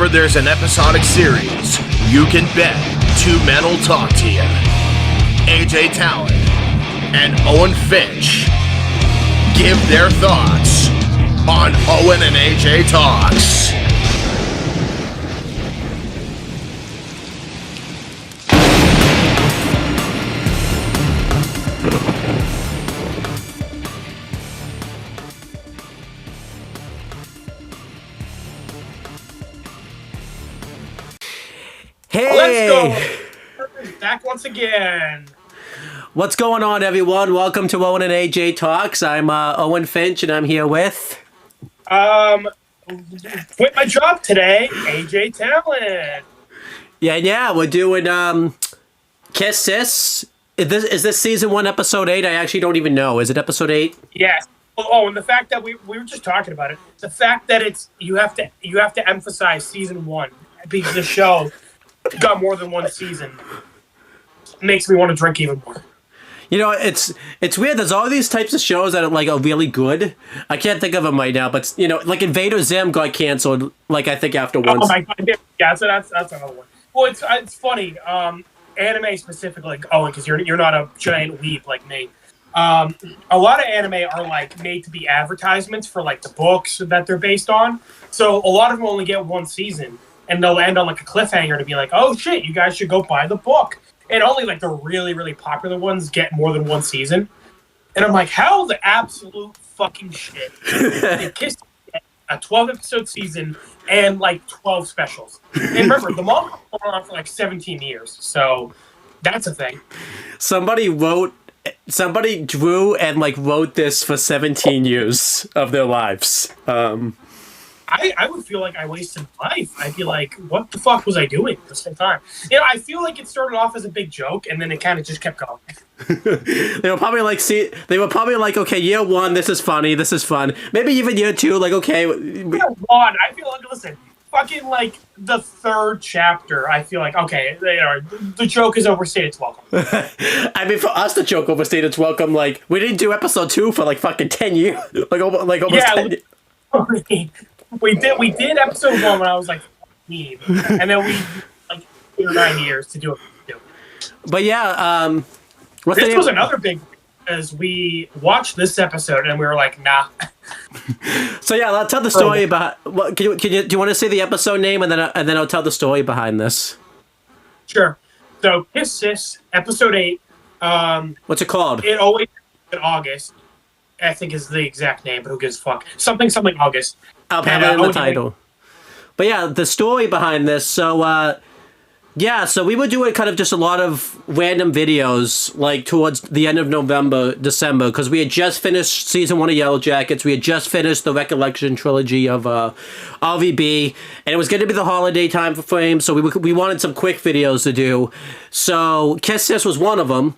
whenever there's an episodic series, you can bet two men will talk to you. AJ Talon and Owen Finch give their thoughts on Owen and AJ Talks. Hey! Let's go! Back once again. What's going on, everyone? Welcome to Owen and AJ Talks. I'm Owen Finch, and I'm here with... Quit my job today, AJ Talon. Yeah, we're doing, Kiss Sis. Is this season 1, episode 8? I actually don't even know. Is it episode 8? Yes. Oh, and the fact that we were just talking about it, the fact that it's you have to emphasize season 1 because the show got more than one season makes me want to drink even more. You know, it's weird. There's all these types of shows that are really good. I can't think of them right now, but you know, like Invader Zim got canceled. I think after one. Oh my god! Yeah, so that's another one. Well, it's funny. Anime specifically, because you're not a giant weeb like me. A lot of anime are made to be advertisements for the books that they're based on. So a lot of them only get one season. And they'll end on a cliffhanger to be like, oh shit, you guys should go buy the book. And only the really, really popular ones get more than one season. And I'm like, how the absolute fucking shit did Kiss get a 12-episode season and 12 specials? And remember, the manga went on for 17 years. So that's a thing. Somebody drew and wrote this for 17 years of their lives. I would feel like I wasted life. I'd be like, what the fuck was I doing at the same time? You know, I feel like it started off as a big joke, and then it kind of just kept going. They were probably okay, year 1, this is funny, this is fun. Maybe even year 2, okay. Year 1, I feel like, listen, fucking the 3rd chapter, I feel like, okay, the joke is overstayed its welcome. I mean, for us, the joke overstayed its welcome. We didn't do episode 2 for fucking 10 years. Almost 10 years. We did episode 1 when I was 15, and then we 8 or 9 years to do it. But yeah, this was another big as we watched this episode and we were like, nah. So yeah, I'll tell the story about. What do you want to say the episode name and then I'll tell the story behind this? Sure. So Kiss Sis, episode 8. What's it called? It always in August. I think is the exact name, but who gives a fuck? Something August. I'll have it in the title. But yeah, the story behind this. So, so we were doing kind of just a lot of random videos, towards the end of November, December, because we had just finished season 1 of Yellow Jackets. We had just finished the Recollection trilogy of RVB, and it was going to be the holiday time frame, so we wanted some quick videos to do. So Kiss Sis was one of them.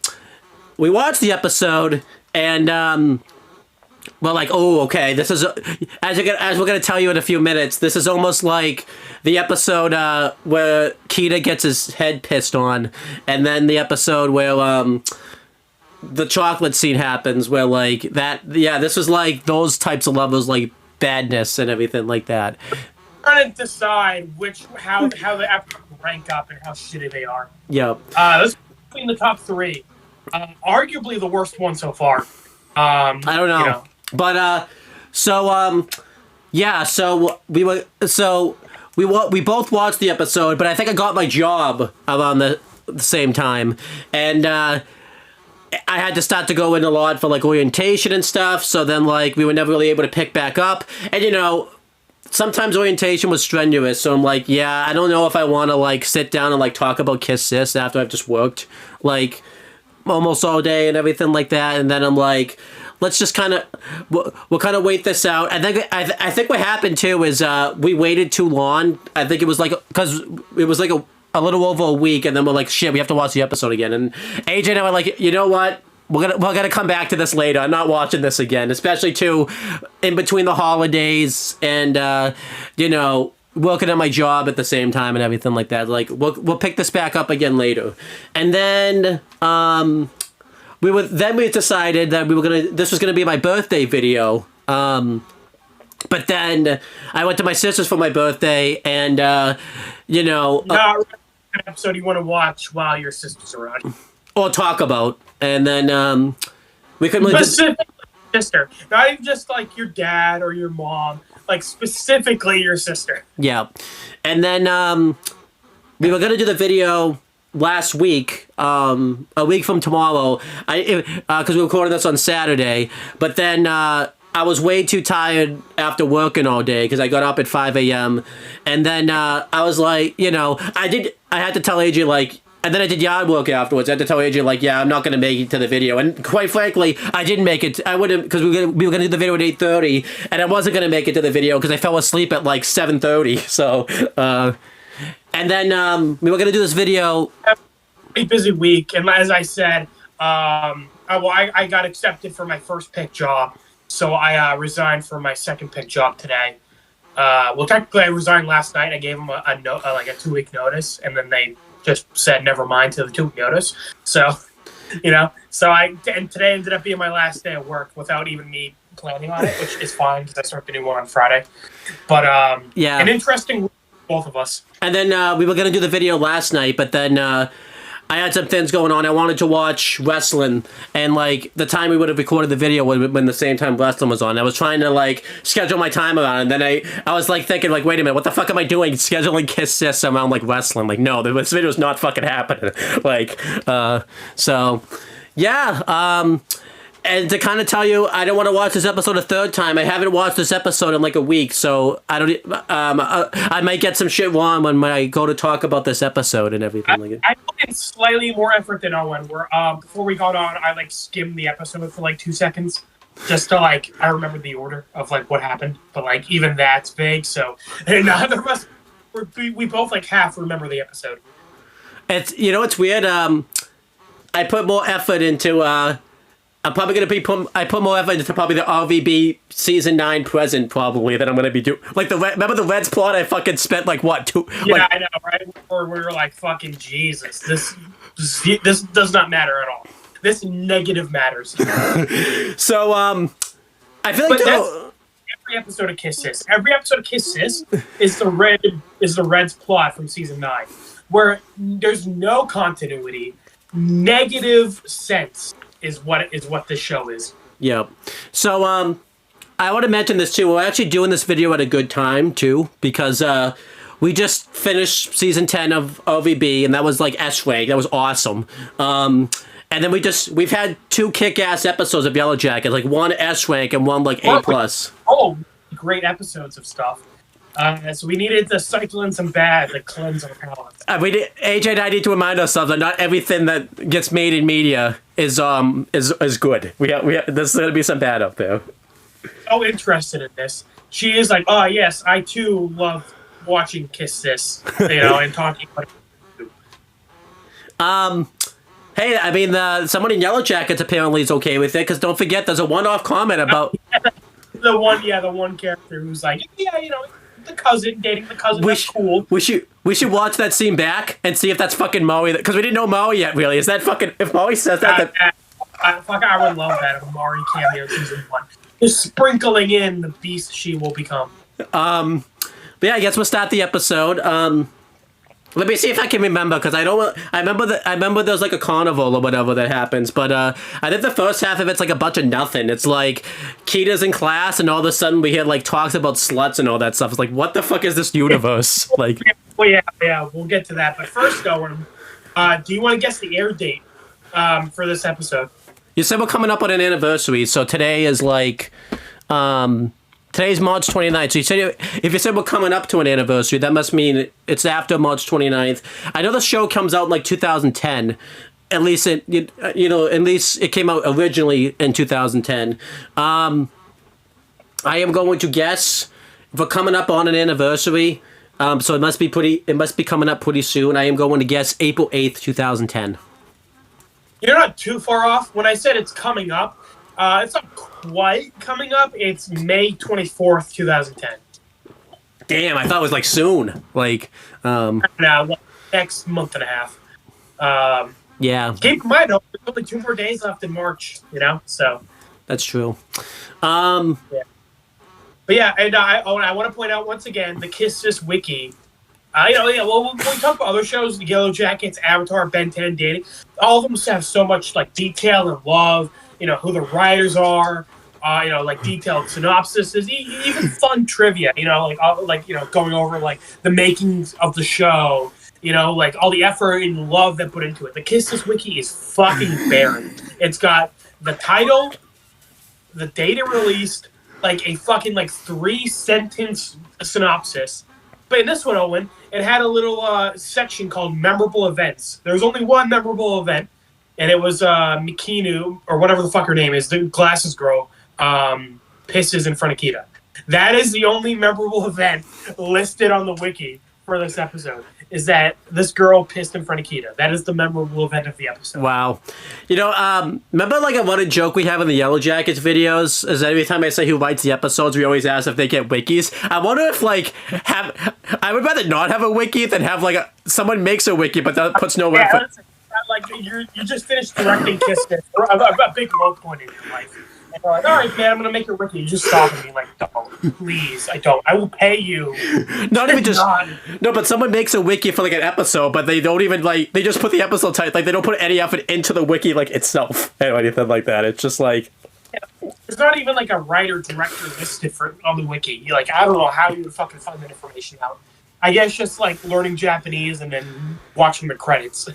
We watched the episode, and we're like, oh, okay, this is, as we're going to tell you in a few minutes, this is almost like the episode where Kita gets his head pissed on, and then the episode where the chocolate scene happens, where this was those types of levels, badness and everything like that. Trying to decide how the episodes rank up and how shitty they are. Yep. This is between the top 3. Arguably the worst one so far. I don't know. You know. But so we both watched the episode, but I think I got my job around the same time, and I had to start to go in a lot for orientation and stuff. So then we were never really able to pick back up, and sometimes orientation was strenuous. So I'm I don't know if I want to sit down and talk about Kiss Sis after I've just worked almost all day and everything like that, and then I'm let's just we'll kind of wait this out. I think what happened too is we waited too long. I think it was because it was a little over a week, and then we're shit, we have to watch the episode again. And AJ and I were you know what? We're gonna come back to this later. I'm not watching this again, especially too in between the holidays and working at my job at the same time and everything like that. We'll pick this back up again later, and then we decided that this was gonna be my birthday video. But then I went to my sister's for my birthday, and you know, Not an episode you want to watch while your sister's around. or talk about, and then we couldn't really. Specifically sister, not even just like your dad or your mom, like specifically your sister. Yeah, and then we were gonna do the video last week, a week from tomorrow. Because we recorded this on Saturday, but then I was way too tired after working all day because I got up at 5 a.m. and then I was like, you know, I had to tell AJ like. And then I did yard work afterwards. I had to tell AJ, like, yeah, I'm not going to make it to the video. And quite frankly, I didn't make it. I wouldn't, because we were going to do the video at 8:30, and I wasn't going to make it to the video because I fell asleep at, like, 7:30. So, and then we were going to do this video. A busy week. And as I said, I got accepted for my first pick job. So I resigned for my second pick job today. Well, technically, I resigned last night. I gave them a 2-week notice, and then they just said never mind to the 2-week notice. So, you know, and today ended up being my last day of work without even me planning on it, which is fine because I start the new one on Friday. But yeah, an interesting week for both of us. And then we were gonna do the video last night, but then I had some things going on. I wanted to watch wrestling, and like the time we would have recorded the video would have been the same time wrestling was on. I was trying to like schedule my time around, and then I was like thinking like, wait a minute, what the fuck am I doing? Scheduling Kiss Sis around like wrestling? Like, no, this video is not fucking happening. Like, so yeah. And to kind of tell you, I don't want to watch this episode a third time. I haven't watched this episode in like a week, so I don't. I might get some shit wrong when I go to talk about this episode and everything like it. I put in slightly more effort than Owen. Where before we got on, I like skimmed the episode for like 2 seconds, just to like I remember the order of like what happened. But like even that's vague. So and neither of us, we both like half remember the episode. It's it's weird. I put more effort into. I'm probably going to I put more effort into probably the RVB Season 9 present, probably, than I'm going to be doing. Like, remember the Reds plot? I fucking spent, like, what, 2... Yeah, like, I know, right? Where we were like, fucking Jesus, this does not matter at all. This negative matters. So, I feel like... Every episode of Kiss Sis. Every episode of Kiss Sis is the Reds plot from Season 9, where there's no continuity, negative sense. Is what this show is. Yeah. So, I want to mention this too. We're actually doing this video at a good time too, because we just finished season 10 of OVB, and that was like S-rank. That was awesome. And then we've had 2 kick-ass episodes of Yellow Jacket, like one S-rank and one like A+. Oh, great episodes of stuff. So we needed to cycle in some bad to cleanse our palate. AJ and I need to remind ourselves that not everything that gets made in media is good. We have there's going to be some bad out there. So interested in this. She is like, oh yes, I too love watching Kiss Sis, and talking about it. Hey, I mean, someone in Yellow Jackets apparently is okay with it, because don't forget, there's a one-off comment about the one character who's like, yeah, the cousin dating the cousin. That's cool. We should watch that scene back and see if that's fucking Maui. Because we didn't know Maui yet. Really, is that fucking? If Maui says that, I would love that. A Maui cameo season 1, just sprinkling in the beast she will become. But yeah, I guess we'll start the episode. Let me see if I can remember, because I remember there's like a carnival or whatever that happens, but I think the first half of it's like a bunch of nothing. It's like Kita's in class, and all of a sudden we hear like talks about sluts and all that stuff. It's like, what the fuck is this universe? Like, well, yeah, we'll get to that. But first, Owen, do you want to guess the air date for this episode? You said we're coming up on an anniversary, so today is like today's March 29th. So you said if you said we're coming up to an anniversary, that must mean it's after March 29th. I know the show comes out in like 2010. At least at least it came out originally in 2010. I am going to guess if we're coming up on an anniversary. So it must be coming up pretty soon. I am going to guess April 8th, 2010. You're not too far off. When I said it's coming up, it's not quite coming up. It's May 24th, 2010. Damn, I thought it was like soon. Like, next month and a half. Yeah. Keep in mind, though, there's only 2 more days left in March, so. That's true. Yeah. But yeah, and I want to point out once again the Kiss This Wiki. Well, when we talk about other shows, the Yellow Jackets, Avatar, Ben 10, Dating, all of them have so much like detail and love. Who the writers are. Like detailed synopsises, even fun trivia. Going over like the makings of the show. Like all the effort and love that put into it. The Kiss This Wiki is fucking barren. It's got the title, the date it released, like a fucking like 3-sentence synopsis. But in this one, Owen, it had a little section called memorable events. There was only one memorable event, and it was Mikinu, or whatever the fuck her name is, the glasses girl, pisses in front of Kita. That is the only memorable event listed on the wiki for this episode, is that this girl pissed in front of Kita. That is the memorable event of the episode. Wow. Remember like a running joke we have in the Yellow Jackets videos is that every time I say who writes the episodes, we always ask if they get wikis. I wonder if I would rather not have a wiki than have like someone makes a wiki but that puts no effort. Like you just finished directing Kiss This, a big low point in your life. And they're like, all right, man, I'm going to make your wiki. You just stop and be like, don't, please, I don't. I will pay you. Not even just... No, but someone makes a wiki for like an episode, but they don't even like... They just put the episode title. Like, they don't put any effort into the wiki like itself or anything like that. It's just like... Yeah, it's not even like a writer-director listed on the wiki. You're like, I don't know how you would fucking find that information out. I guess just like learning Japanese and then watching the credits.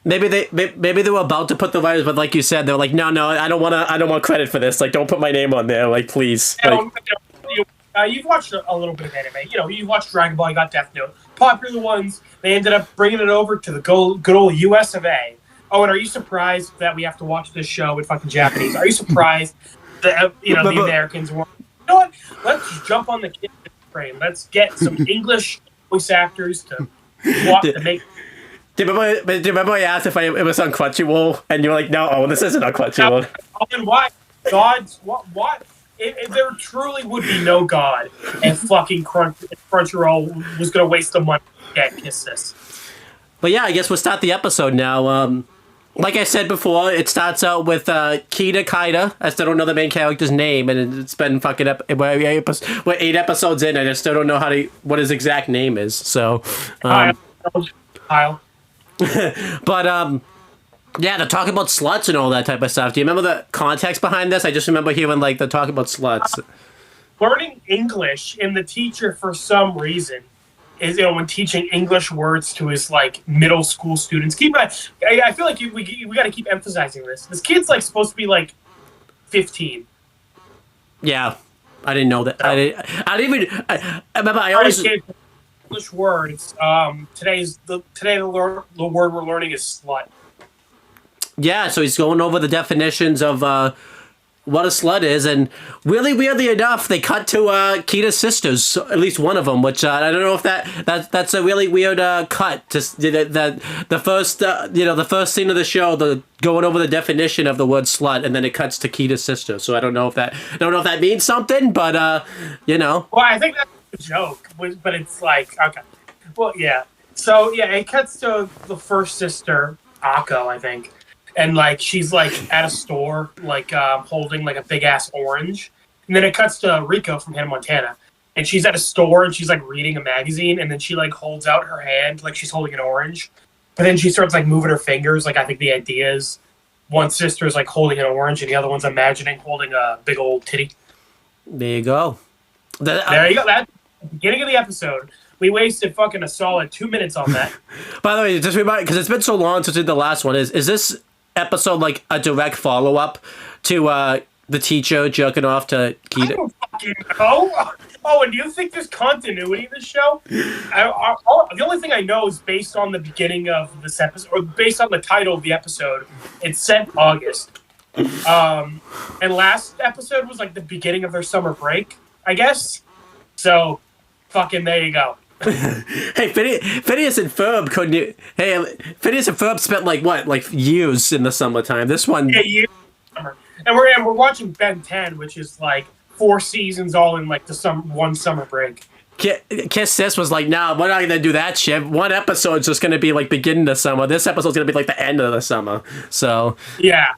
Maybe they were about to put the writers, but like you said, they're like, no, I don't want credit for this. Like, don't put my name on there. Like, please. You've watched a little bit of anime. You've watched Dragon Ball. You got Death Note. Popular ones. They ended up bringing it over to the good old U.S. of A. Oh, and are you surprised that we have to watch this show with fucking Japanese? Are you surprised that the Americans were? You know what? Let's jump on the kid train. Let's get some English voice actors to make. Do you remember I asked if it was on Crunchyroll, and you were like, no, this isn't on Crunchyroll. And why? God's what? If there truly would be no God, and fucking Crunchyroll was going to waste the money to get Kiss This. But yeah, I guess we'll start the episode now. Like I said before, it starts out with Kita Kaida. I still don't know the main character's name, and it's been fucking we're 8 episodes in, and I still don't know what his exact name is. So, Kyle. But yeah, they're talking about sluts and all that type of stuff. Do you remember the context behind this? I just remember hearing like they're talking about sluts. Learning English, and the teacher for some reason is when teaching English words to his like middle school students. I feel like we got to keep emphasizing this. This kid's like supposed to be like 15. Yeah, I didn't know that. So, I didn't even. I remember I always. English words. Today the word we're learning is slut. Yeah, so he's going over the definitions of what a slut is, and really weirdly enough, they cut to Kita's sisters, at least one of them, which I don't know if that's a really weird cut. Just the first the first scene of the show, the going over the definition of the word slut, and then it cuts to Kita's sister. So I don't know if that means something, but Well, I think that's a joke, but it's like okay. Well, yeah. So yeah, it cuts to the first sister, Akko, I think. And, like, she's, like, at a store, like, holding, like, a big-ass orange. And then it cuts to Rico from Hannah Montana. And she's at a store, and she's, like, reading a magazine. And then she, like, holds out her hand like she's holding an orange. But then she starts, like, moving her fingers. Like, I think the idea is one sister's, like, holding an orange, and the other one's imagining holding a big old titty. There you go. There you go. That's the beginning of the episode. We wasted fucking a solid 2 minutes on that. By the way, just remind, because it's been so long since we did the last one, is this episode like a direct follow-up to the teacher jerking off to Kita? I don't fucking know. Oh, and do you think there's continuity in this show? The only thing I know is based on the beginning of this episode, or based on the title of the episode. It's set August. And last episode was like the beginning of their summer break, I guess. So, fucking there you go. Hey, Phineas and Ferb couldn't you? Hey, Phineas and Ferb spent like years in the summertime. This one, yeah, years. And we're watching Ben 10, which is like 4 seasons all in like one summer break. Kiss This was like, nah, we're not gonna do that shit. One episode's just gonna be like beginning of summer. This episode's gonna be like the end of the summer. So yeah,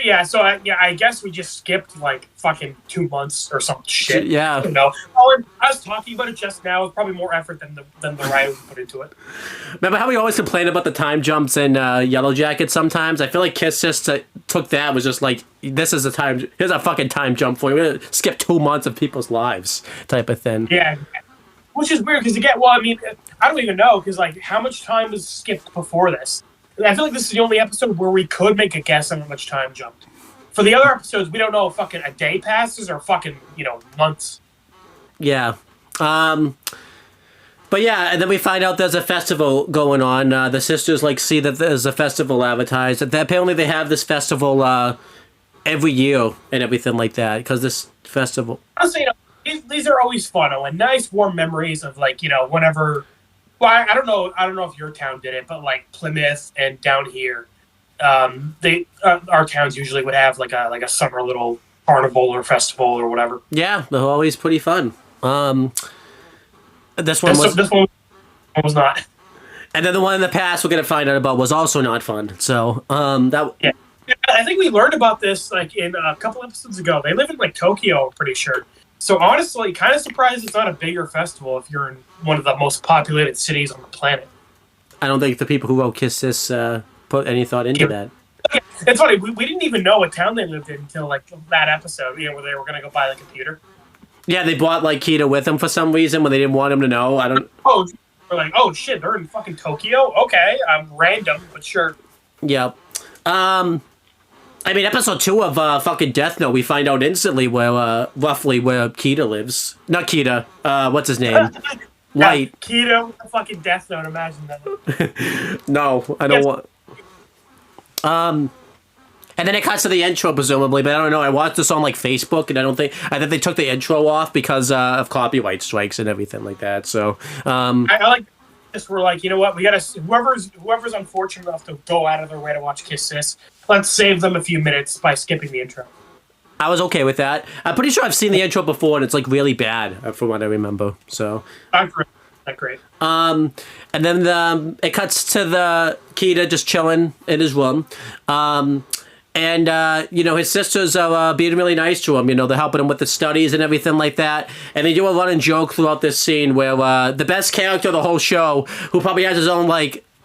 Yeah, so I guess we just skipped like fucking 2 months or some shit. Yeah. You know, oh, I was talking about it just now. It's probably more effort than the writers put into it. Remember how we always complain about the time jumps in Yellow Jacket sometimes? I feel like Kiss just took that, was just like, this is a time, here's a fucking time jump for you. We're gonna skip 2 months of people's lives type of thing. Yeah. Which is weird because again, well, I mean, I don't even know because like how much time was skipped before this? I feel like this is the only episode where we could make a guess on how much time jumped. For the other episodes, we don't know if fucking a day passes or fucking, months. Yeah. But yeah, and then we find out there's a festival going on. The sisters see that there's a festival advertised. That apparently they have this festival every year and everything like that because this festival. Honestly, these are always fun and nice, warm memories of whenever. Well, I don't know if your town did it, but like Plymouth and down here, our towns usually would have like a summer little carnival or festival or whatever. Yeah, they're always pretty fun. This one was not. And then the one in the past we're gonna find out about was also not fun. So yeah. I think we learned about this in a couple episodes ago. They live in Tokyo, I'm pretty sure. So honestly, kind of surprised it's not a bigger festival if you're in one of the most populated cities on the planet. I don't think the people who wrote Kiss This put any thought into that. It's funny, we didn't even know what town they lived in until that episode, where they were going to go buy the computer. Yeah, they brought Kita with them for some reason when they didn't want him to know. I don't. Oh, we're like, oh shit, they're in fucking Tokyo? Okay, random, but sure. Yep. I mean, episode 2 of fucking Death Note, we find out instantly roughly where Kita lives. Not Kita. What's his name? Light. Kita with the fucking Death Note. Imagine that. No, I don't want. And then it cuts to the intro, presumably, but I don't know. I watched this on Facebook, and I think they took the intro off because of copyright strikes and everything like that. So I like this. We're like, you know what? We gotta whoever's unfortunate enough to go out of their way to watch Kiss This. Let's save them a few minutes by skipping the intro. I was okay with that. I'm pretty sure I've seen the intro before, and it's really bad from what I remember. So not great. And then it cuts to the Kita just chilling in his room. And his sisters are being really nice to him. They're helping him with the studies and everything like that. And they do a running joke throughout this scene where the best character of the whole show, who probably has his own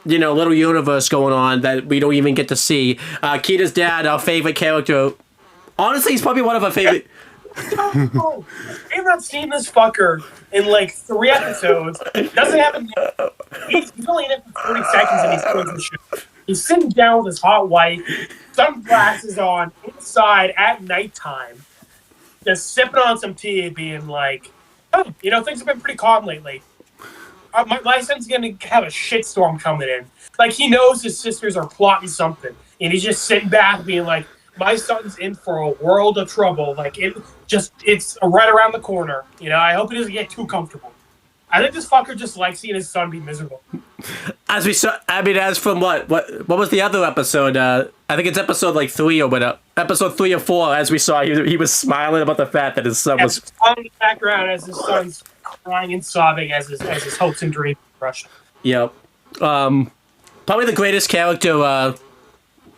little universe going on that we don't even get to see. Kita's dad, our favorite character. Honestly, he's probably one of our favorite. Oh, I have not seen this fucker in 3 episodes. Doesn't happen. He's only in it for 30 seconds and he's doing the show. He's sitting down with his hot wife, sunglasses on, inside at nighttime, just sipping on some tea, being like, oh, things have been pretty calm lately. My son's going to have a shitstorm coming in. He knows his sisters are plotting something. And he's just sitting back being like, my son's in for a world of trouble. It's right around the corner. I hope he doesn't get too comfortable. I think this fucker just likes seeing his son be miserable. As we saw, as from what was the other episode? I think it's episode 3 or whatever. Episode 3 or 4, as we saw, he was smiling about the fact that his son was in the background as his son's crying and sobbing as his hopes and dreams crush. Yep. Probably the greatest character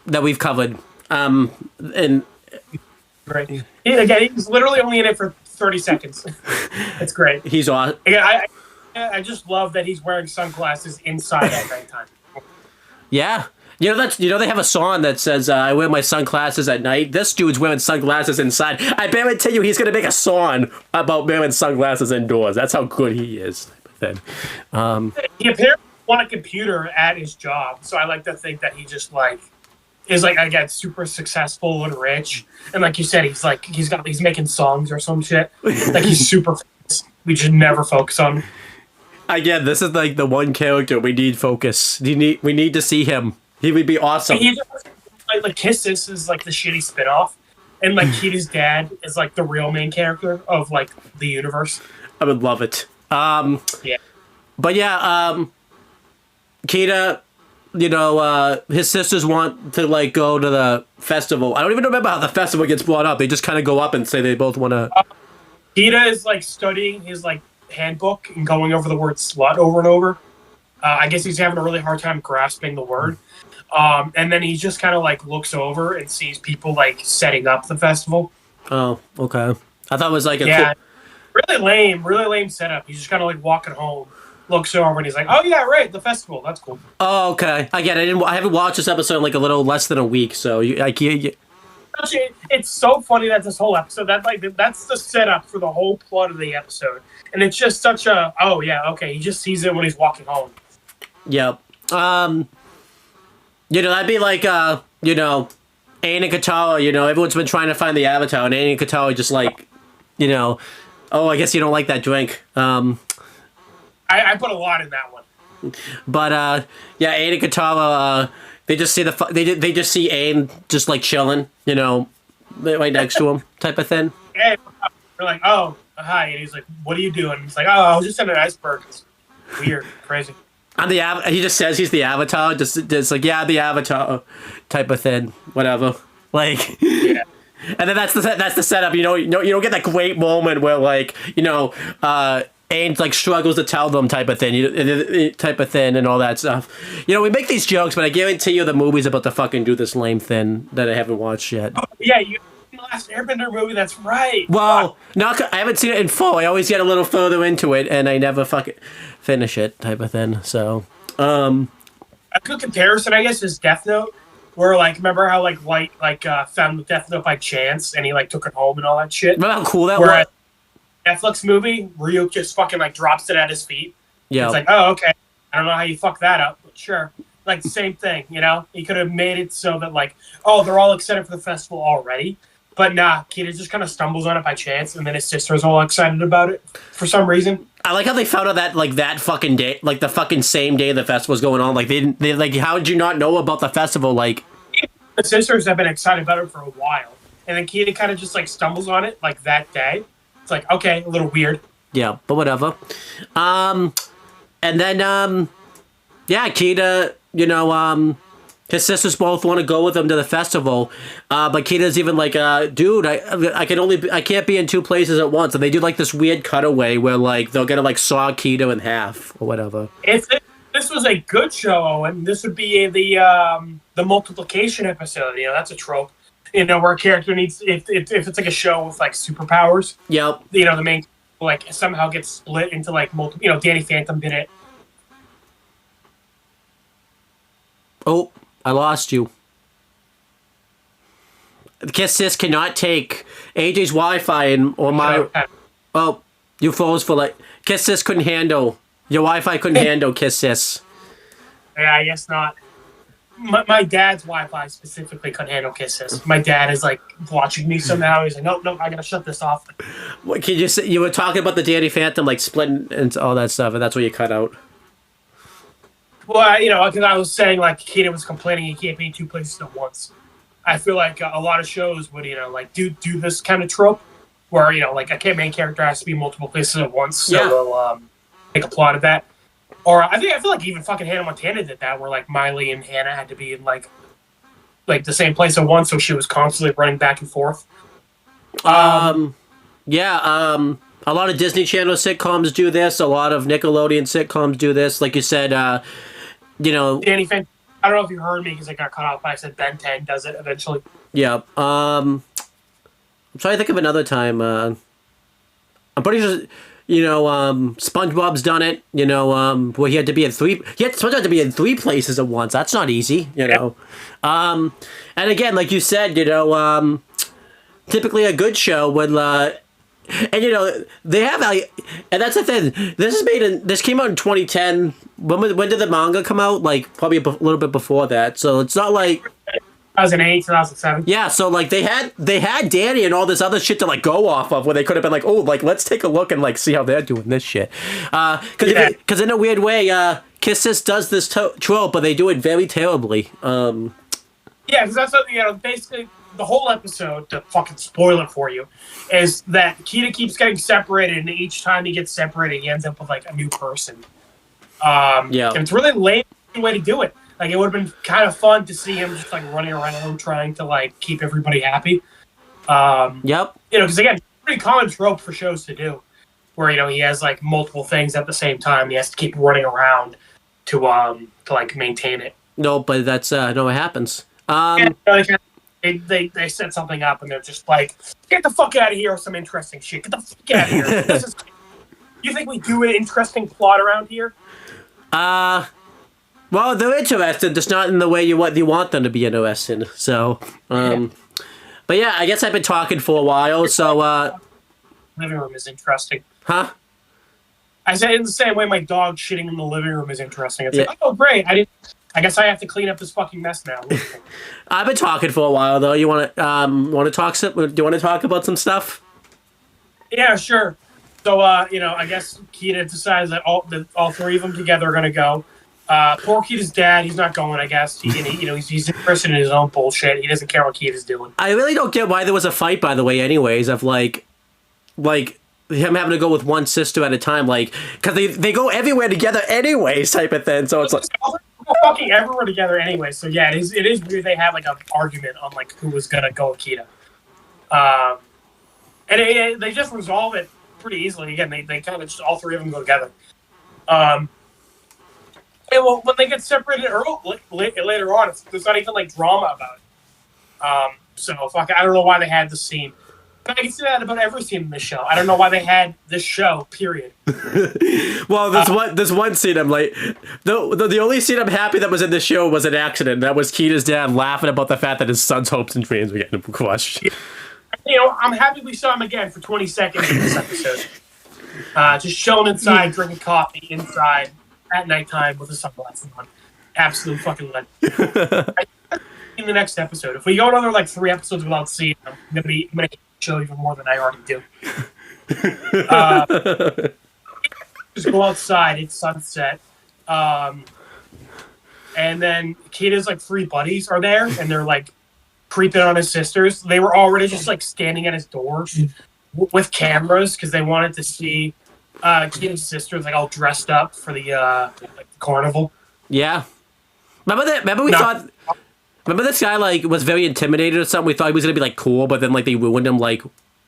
that we've covered. And great. He's literally only in it for 30 seconds. It's great. He's awesome. I just love that he's wearing sunglasses inside at nighttime. Yeah. They have a song that says, I wear my sunglasses at night. This dude's wearing sunglasses inside. I guarantee you he's going to make a song about wearing sunglasses indoors. That's how good he is. He apparently won a computer at his job, so I like to think that he just is again super successful and rich, and like you said, he's making songs or some shit. He's super famous. We should never focus on him. Again, this is the one character we need focus. We need to see him. He would be awesome. Kiss This is the shitty spinoff, and Kita's dad is the real main character of the universe. I would love it. Yeah. But yeah, Kita, his sisters want to go to the festival. I don't even remember how the festival gets brought up. They just kind of go up and say they both want to. Kita is studying his handbook and going over the word slut over and over. I guess he's having a really hard time grasping the word. And then he just kind of like looks over and sees people like setting up the festival. Oh, okay. I thought it was like a Yeah, cool... really lame setup. He's just kind of like walking home, looks over, and he's like, "Oh yeah, right, the festival. That's cool." Oh, okay. Again, I haven't watched this episode in like a little less than a week, so It's so funny that this whole episode that's the setup for the whole plot of the episode, and it's just such a oh yeah okay. He just sees it when he's walking home. Yep. That'd be like Aang and Katara, everyone's been trying to find the Avatar, and Aang and Katara just like, oh, I guess you don't like that drink. I put a lot in that one. But yeah, Aang and Katara, they just see they just see Aang just like chilling, right next to him, type of thing. Yeah, they're like, oh, hi, and he's like, what are you doing? He's like, oh, I was just in an iceberg. It's weird, crazy. He just says he's the Avatar, just like, yeah, the Avatar type of thing, whatever. Like, yeah. And then that's the setup. You don't get that great moment where like Aang like struggles to tell them type of thing, and all that stuff. We make these jokes, but I guarantee you the movie's about to fucking do this lame thing that I haven't watched yet. Oh, yeah, the last Airbender movie. That's right. Well, I haven't seen it in full. I always get a little further into it, and I never fucking finish it, type of thing. So, a good comparison, I guess, is Death Note, where like remember how like Light found the Death Note by chance, and he like took it home and all that shit. Remember how cool that was? Netflix movie, Ryuk just fucking like drops it at his feet. Yeah, it's like, oh okay, I don't know how you fucked that up, but sure. Like the same thing, He could have made it so that like, oh, they're all excited for the festival already. But nah, Kida just kind of stumbles on it by chance, and then his sister's all excited about it for some reason. I like how they found out that like that fucking day, like the fucking same day the festival's going on. Like they like, how did you not know about the festival? Like the sisters have been excited about it for a while, and then Kida kind of just like stumbles on it like that day. It's like okay, a little weird. Yeah, but whatever. And then yeah, Kida, his sisters both want to go with him to the festival, but Kida's even like, dude, I can't be in two places at once. And they do like this weird cutaway where like they're gonna like saw Kida in half or whatever. If this was a good show, and this would be the multiplication episode. That's a trope. Where a character needs if it's like a show with like superpowers. Yep. The main like somehow gets split into like multiple. Danny Phantom did it. Oh. I lost you. Kiss Sis cannot take AJ's Wi-Fi or my... Oh, you froze for like... Kiss Sis couldn't handle... Your Wi-Fi couldn't handle Kiss Sis. Yeah, I guess not. My dad's Wi-Fi specifically couldn't handle Kiss Sis. My dad is like watching me somehow. He's like, no, I gotta shut this off. What, can you say, you were talking about the Danny Phantom like splitting and all that stuff, and that's what you cut out. Well, because I was saying, like, Kida was complaining he can't be in two places at once. I feel like a lot of shows would, like, do this kind of trope where, like, a main character has to be in multiple places at once, so they'll make a plot of that. Or I feel like even fucking Hannah Montana did that, where, like, Miley and Hannah had to be in, like the same place at once, so she was constantly running back and forth. A lot of Disney Channel sitcoms do this. A lot of Nickelodeon sitcoms do this. Like you said, Danny Phantom. I don't know if you heard me because I got cut off, but I said Ben 10 does it eventually. Yeah. I'm trying to think of another time. I'm pretty sure, SpongeBob's done it. Where he had to be in SpongeBob had to be in three places at once. That's not easy. And again, like you said, typically a good show would. And they have, and that's the thing. This came out in 2010. When did the manga come out? Like probably a little bit before that. So it's not like 2008, 2007. Yeah, so like they had Danny and all this other shit to like go off of, where they could have been like, oh, like let's take a look and like see how they're doing this shit. Because in a weird way, Kiss Sis does this trope, but they do it very terribly. Yeah, because that's what, basically. The whole episode, to fucking spoil it for you, is that Kida keeps getting separated, and each time he gets separated, he ends up with, like, a new person. And it's really lame way to do it. Like, it would have been kind of fun to see him just, like, running around trying to, like, keep everybody happy. Because, again, it's a pretty common trope for shows to do, where, he has, like, multiple things at the same time. He has to keep running around. like maintain it. No, but that's no, it happens. They set something up and they're just like, get the fuck out of here with some interesting shit. Get the fuck out of here. You think we do an interesting plot around here? Well, they're interested, just not in the way you want them to be interested. So, but yeah, I guess I've been talking for a while. So, living room is interesting. Huh? I said in the same way my dog shitting in the living room is interesting. It's like, oh great, I guess I have to clean up this fucking mess now. I've been talking for a while though. You want to talk? Do you want to talk about some stuff? Yeah, sure. So, I guess Keita decides that all three of them together are gonna go. Poor Keita's dad, he's not going. I guess he's interested in his own bullshit. He doesn't care what Keita's doing. I really don't get why there was a fight, by the way. Anyways, of like him having to go with one sister at a time, like because they go everywhere together anyways, type of thing. So it's like fucking everywhere together anyway. So yeah, it is weird they have like an argument on like who was gonna go with Keita. And they just resolve it pretty easily. Again, they kind of just all three of them go together. And well, when they get separated later on, there's not even like drama about it. So fuck, I don't know why they had the scene. But I can see that about every scene in this show. I don't know why they had this show. Period. Well, there's one scene I'm like, the only scene I'm happy that was in the show was an accident. That was Keita's dad laughing about the fact that his son's hopes and dreams were getting crushed. I'm happy we saw him again for 20 seconds in this episode. Just chilling inside, drinking coffee inside at nighttime with the sunglasses on. Absolute fucking legend. In the next episode, if we go another like 3 episodes without seeing him, I'm gonna hate the show even more than I already do. Just go outside. It's sunset. And then Keita's like 3 buddies are there, and they're like creeping on his sisters. They were already just like standing at his door with cameras because they wanted to see Keita's sisters like all dressed up for the carnival. Yeah. Remember this guy like was very intimidated or something? We thought he was gonna be like cool, but then like they ruined him. Like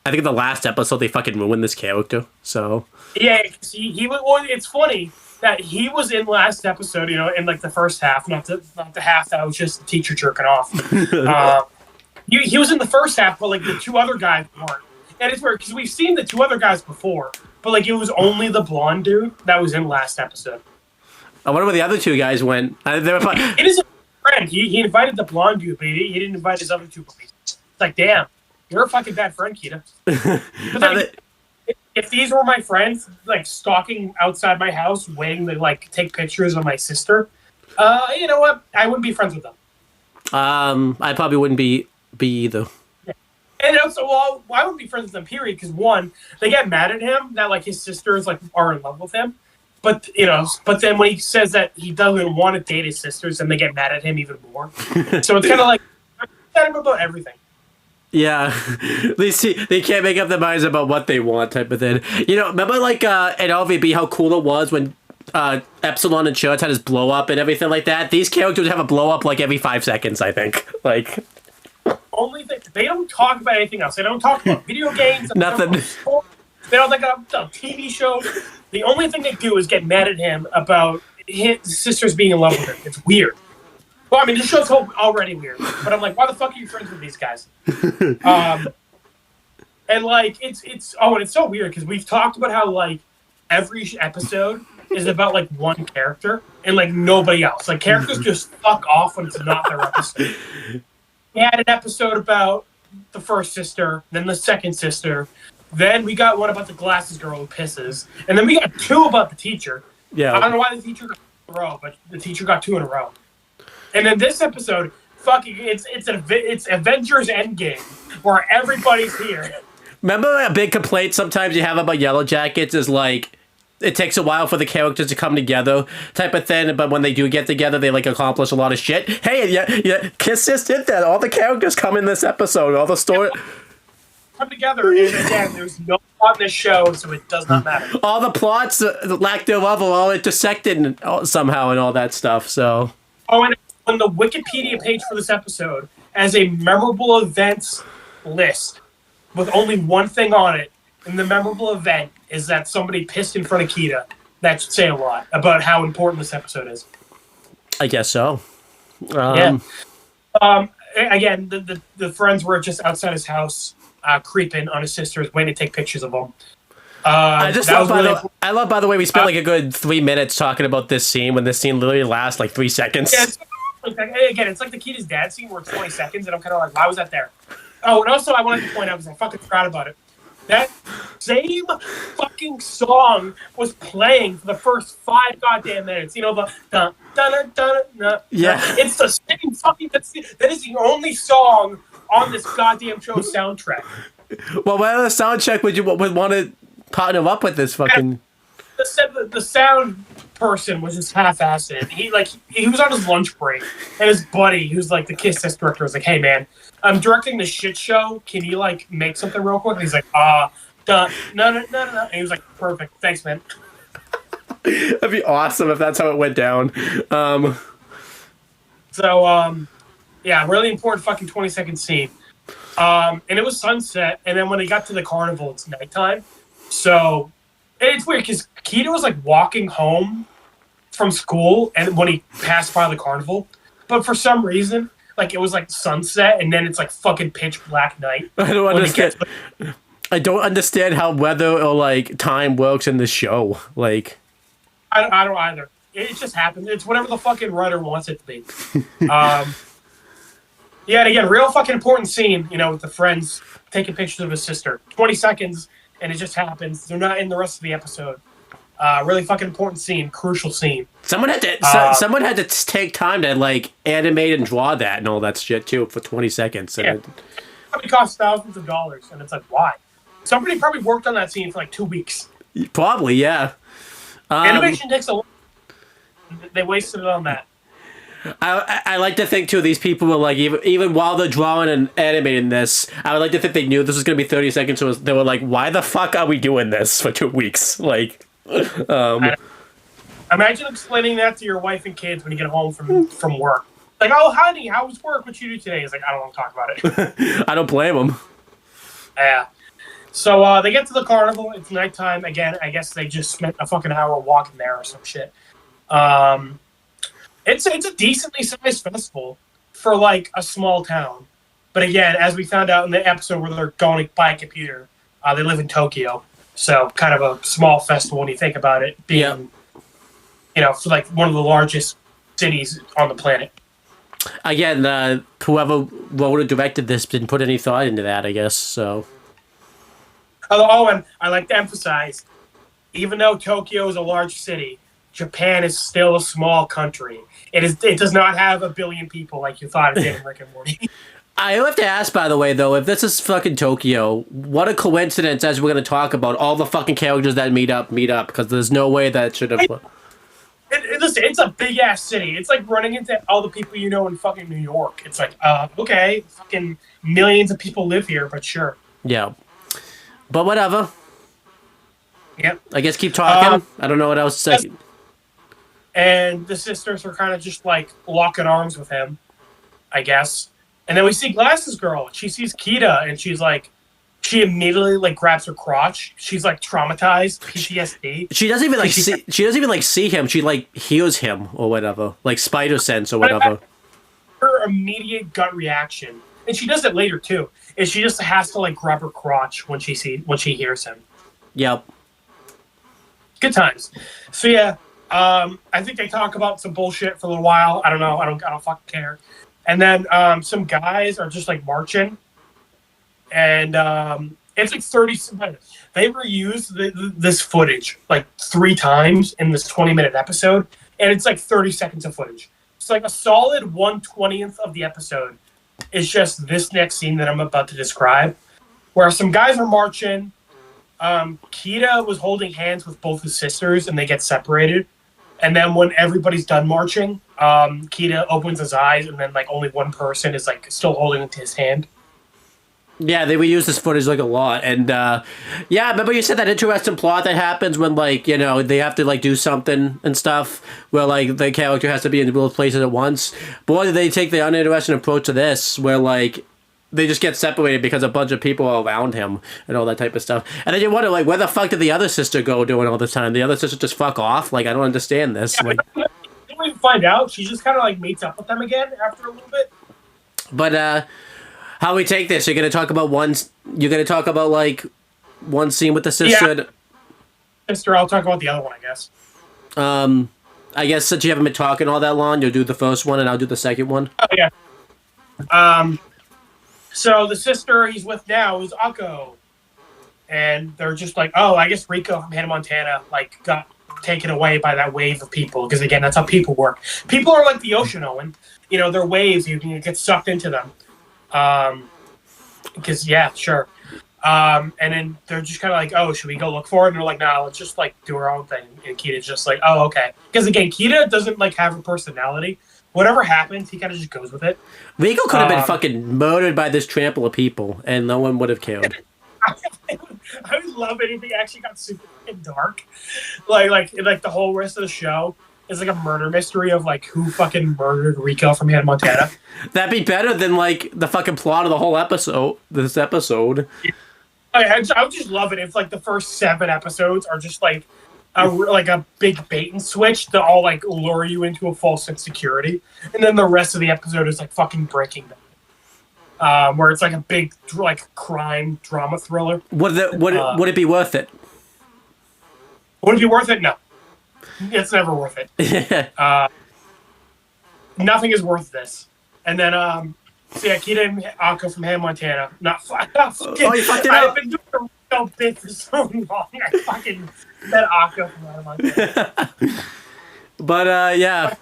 I think in the last episode they fucking ruined this character. So yeah, he was. Well, it's funny that he was in last episode. In like the first half, not the half that was just the teacher jerking off. He was in the first half, but like the 2 other guys weren't. And it's weird because we've seen the 2 other guys before, but like it was only the blonde dude that was in last episode. I wonder where the other 2 guys went. They were fun. It is a friend. He invited the blonde dude, but he didn't invite his other 2 buddies. It's like, damn, you're a fucking bad friend, Keita. But then, if these were my friends, like stalking outside my house, waiting to like take pictures of my sister, you know what? I wouldn't be friends with them. I probably wouldn't be either. Yeah. And also, well, I wouldn't be friends with them. Period. Because 1, they get mad at him that like his sisters like are in love with him. But then when he says that he doesn't want to date his sisters, then they get mad at him even more. So it's kind of like I'm mad about everything. Yeah, they can't make up their minds about what they want, type of thing. Remember like at LVB how cool it was when Epsilon and Church had his blow up and everything like that. These characters have a blow up like every 5 seconds, I think. Like only thing they don't talk about anything else. They don't talk about video games. Nothing. They don't think about TV shows. The only thing they do is get mad at him about his sisters being in love with him. It's weird. Well, I mean, this show's already weird. But I'm like, why the fuck are you friends with these guys? And like, it's so weird because we've talked about how like every episode is about like one character and like nobody else. Like characters just fuck off when it's not their episode. We had an episode about the first sister, then the second sister. Then we got one about the glasses girl who pisses. And then we got 2 about the teacher. Yeah. I don't know why the teacher got 2 in a row, but the teacher got 2 in a row. And then this episode, it's Avengers Endgame, where everybody's here. Remember a big complaint sometimes you have about Yellow Jackets is like it takes a while for the characters to come together type of thing, but when they do get together they like accomplish a lot of shit. Hey, yeah, Kiss just did that. All the characters come in this episode. All the story come together, and again, there's no plot in this show, so it does not matter. All the plots, lack thereof, are all intersected somehow and all that stuff. So, and on the Wikipedia page for this episode, as a memorable events list with only one thing on it, and the memorable event is that somebody pissed in front of Keita. That should say a lot about how important this episode is. I guess so. Yeah. Again, the friends were just outside his house, creeping on his sisters, waiting to take pictures of them. I love, by the way, we spent like a good 3 minutes talking about this scene when this scene literally lasts like 3 seconds. Yeah, it's like the Kita's dad scene where it's 20 seconds, and I'm kind of like, why was that there? Oh, and also I wanted to point out, because I fucking forgot about it, that same fucking song was playing for the first 5 goddamn minutes. You know, the dun dun dun dun dun. Yeah. It's the same fucking. That is the only song on this goddamn show soundtrack. Well, what other soundtrack would want to partner up with this fucking? The sound person was just half-assed it. He was on his lunch break, and his buddy, who's like the Kiss Test director, was like, "Hey man, I'm directing this shit show. Can you like make something real quick?" And he's like, no. And he was like, "Perfect, thanks, man." That'd be awesome if that's how it went down. Yeah, really important fucking 20-second scene. And it was sunset, and then when they got to the carnival, it's nighttime. So it's weird because Kita was like walking home from school, and when he passed by the carnival, but for some reason, like it was like sunset, and then it's like fucking pitch black night. I don't understand. I don't understand how weather or like time works in this show. Like, I don't either. It just happens. It's whatever the fucking writer wants it to be. Yeah, and again, real fucking important scene, you know, with the friends taking pictures of his sister. 20 seconds, and it just happens. They're not in the rest of the episode. Really fucking important scene, crucial scene. Someone had to take time to like animate and draw that and all that shit too for 20 seconds. Yeah. It probably cost thousands of dollars, and it's like, why? Somebody probably worked on that scene for like 2 weeks. Probably, yeah. Animation takes a lot. They wasted it on that. I like to think too, these people were like, even while they're drawing and animating this, I would like to think they knew this was going to be 30 seconds, so they were like, why the fuck are we doing this for 2 weeks? Like, imagine explaining that to your wife and kids when you get home from work. Like, oh, honey, how was work? What you do today? It's like, I don't want to talk about it. I don't blame them. Yeah. So they get to the carnival. It's nighttime. Again, I guess they just spent a fucking hour walking there or some shit. It's a decently sized festival for like a small town. But again, as we found out in the episode where they're going to buy a computer, they live in Tokyo. So kind of a small festival when you think about it being, you know, for like one of the largest cities on the planet. Again, whoever wrote or directed this didn't put any thought into that, I guess, so. Oh, and I like to emphasize, even though Tokyo is a large city, Japan is still a small country. It does not have 1 billion people like you thought it did in Rick and Morty. I have to ask, by the way, though, if this is fucking Tokyo, what a coincidence, as we're going to talk about, all the fucking characters that meet up, because there's no way that should have... Listen, it's a big-ass city. It's like running into all the people you know in fucking New York. It's like, okay, fucking millions of people live here, but sure. Yeah. But whatever. Yep. I guess keep talking. I don't know what else to say. And the sisters are kind of just like locking arms with him, I guess. And then we see Glasses Girl. She sees Kita, and she's like, she immediately like grabs her crotch. She's like traumatized, PTSD. She doesn't even like see. She doesn't even like see him. She like hears him or whatever, like spider sense or whatever. Her immediate gut reaction, and she does it later too, is she just has to like grab her crotch when she hears him. Yep. Good times. So yeah, I think they talk about some bullshit for a little while. I don't know. I don't fucking care. And then some guys are just like marching, and it's like 30. They reused this footage like 3 times in this 20-minute episode, and it's like 30 seconds of footage. It's like a solid 1/20th of the episode is just this next scene that I'm about to describe, where some guys are marching. Kita was holding hands with both his sisters, and they get separated. And then when everybody's done marching, Kita opens his eyes, and then like only one person is like still holding his hand. Yeah, they reuse this footage like a lot, and yeah, remember you said that interesting plot that happens when like, you know, they have to like do something and stuff where like the character has to be in both places at once. Boy, did they take the uninteresting approach to this, where like they just get separated because a bunch of people are around him and all that type of stuff. And then you wonder, like, where the fuck did the other sister go doing all the time? The other sister just fuck off? Like, I don't understand this. Yeah, like, we don't even find out. She just kind of like meets up with them again after a little bit. But how we take this? You're gonna talk about like one scene with the sister. Yeah. Sister, I'll talk about the other one, I guess. I guess since you haven't been talking all that long, you'll do the first one and I'll do the second one. Oh yeah. So the sister he's with now is Akko, and they're just like, oh, I guess Rico from Hannah Montana like got taken away by that wave of people, because again, that's how people work. People are like the ocean, Owen. You know, they're waves. You can get sucked into them. Because yeah, sure. And then they're just kind of like, oh, should we go look for it? And they're like, nah, let's just like do our own thing. And Kita's just like, oh, okay. Because again, Kita doesn't like have a personality. Whatever happens, he kind of just goes with it. Rico could have been fucking murdered by this trample of people, and no one would have cared. I would love it if he actually got super fucking dark. Like the whole rest of the show is like a murder mystery of like who fucking murdered Rico from Hannah Montana. That'd be better than like the fucking plot of the whole episode. This episode. Yeah. I would just love it if like the first 7 episodes are just like a big bait and switch to all like lure you into a false sense of security, and then the rest of the episode is like fucking breaking them. Where it's like a big like crime drama thriller. Would it be worth it? Would it be worth it? No, it's never worth it. Nothing is worth this. And then so yeah, Kita and Akko from Hannah Montana. Not fucking. Oh, you fucked it up. I've been doing a real bit for so long. I fucking said Akko from Hannah Montana. But yeah.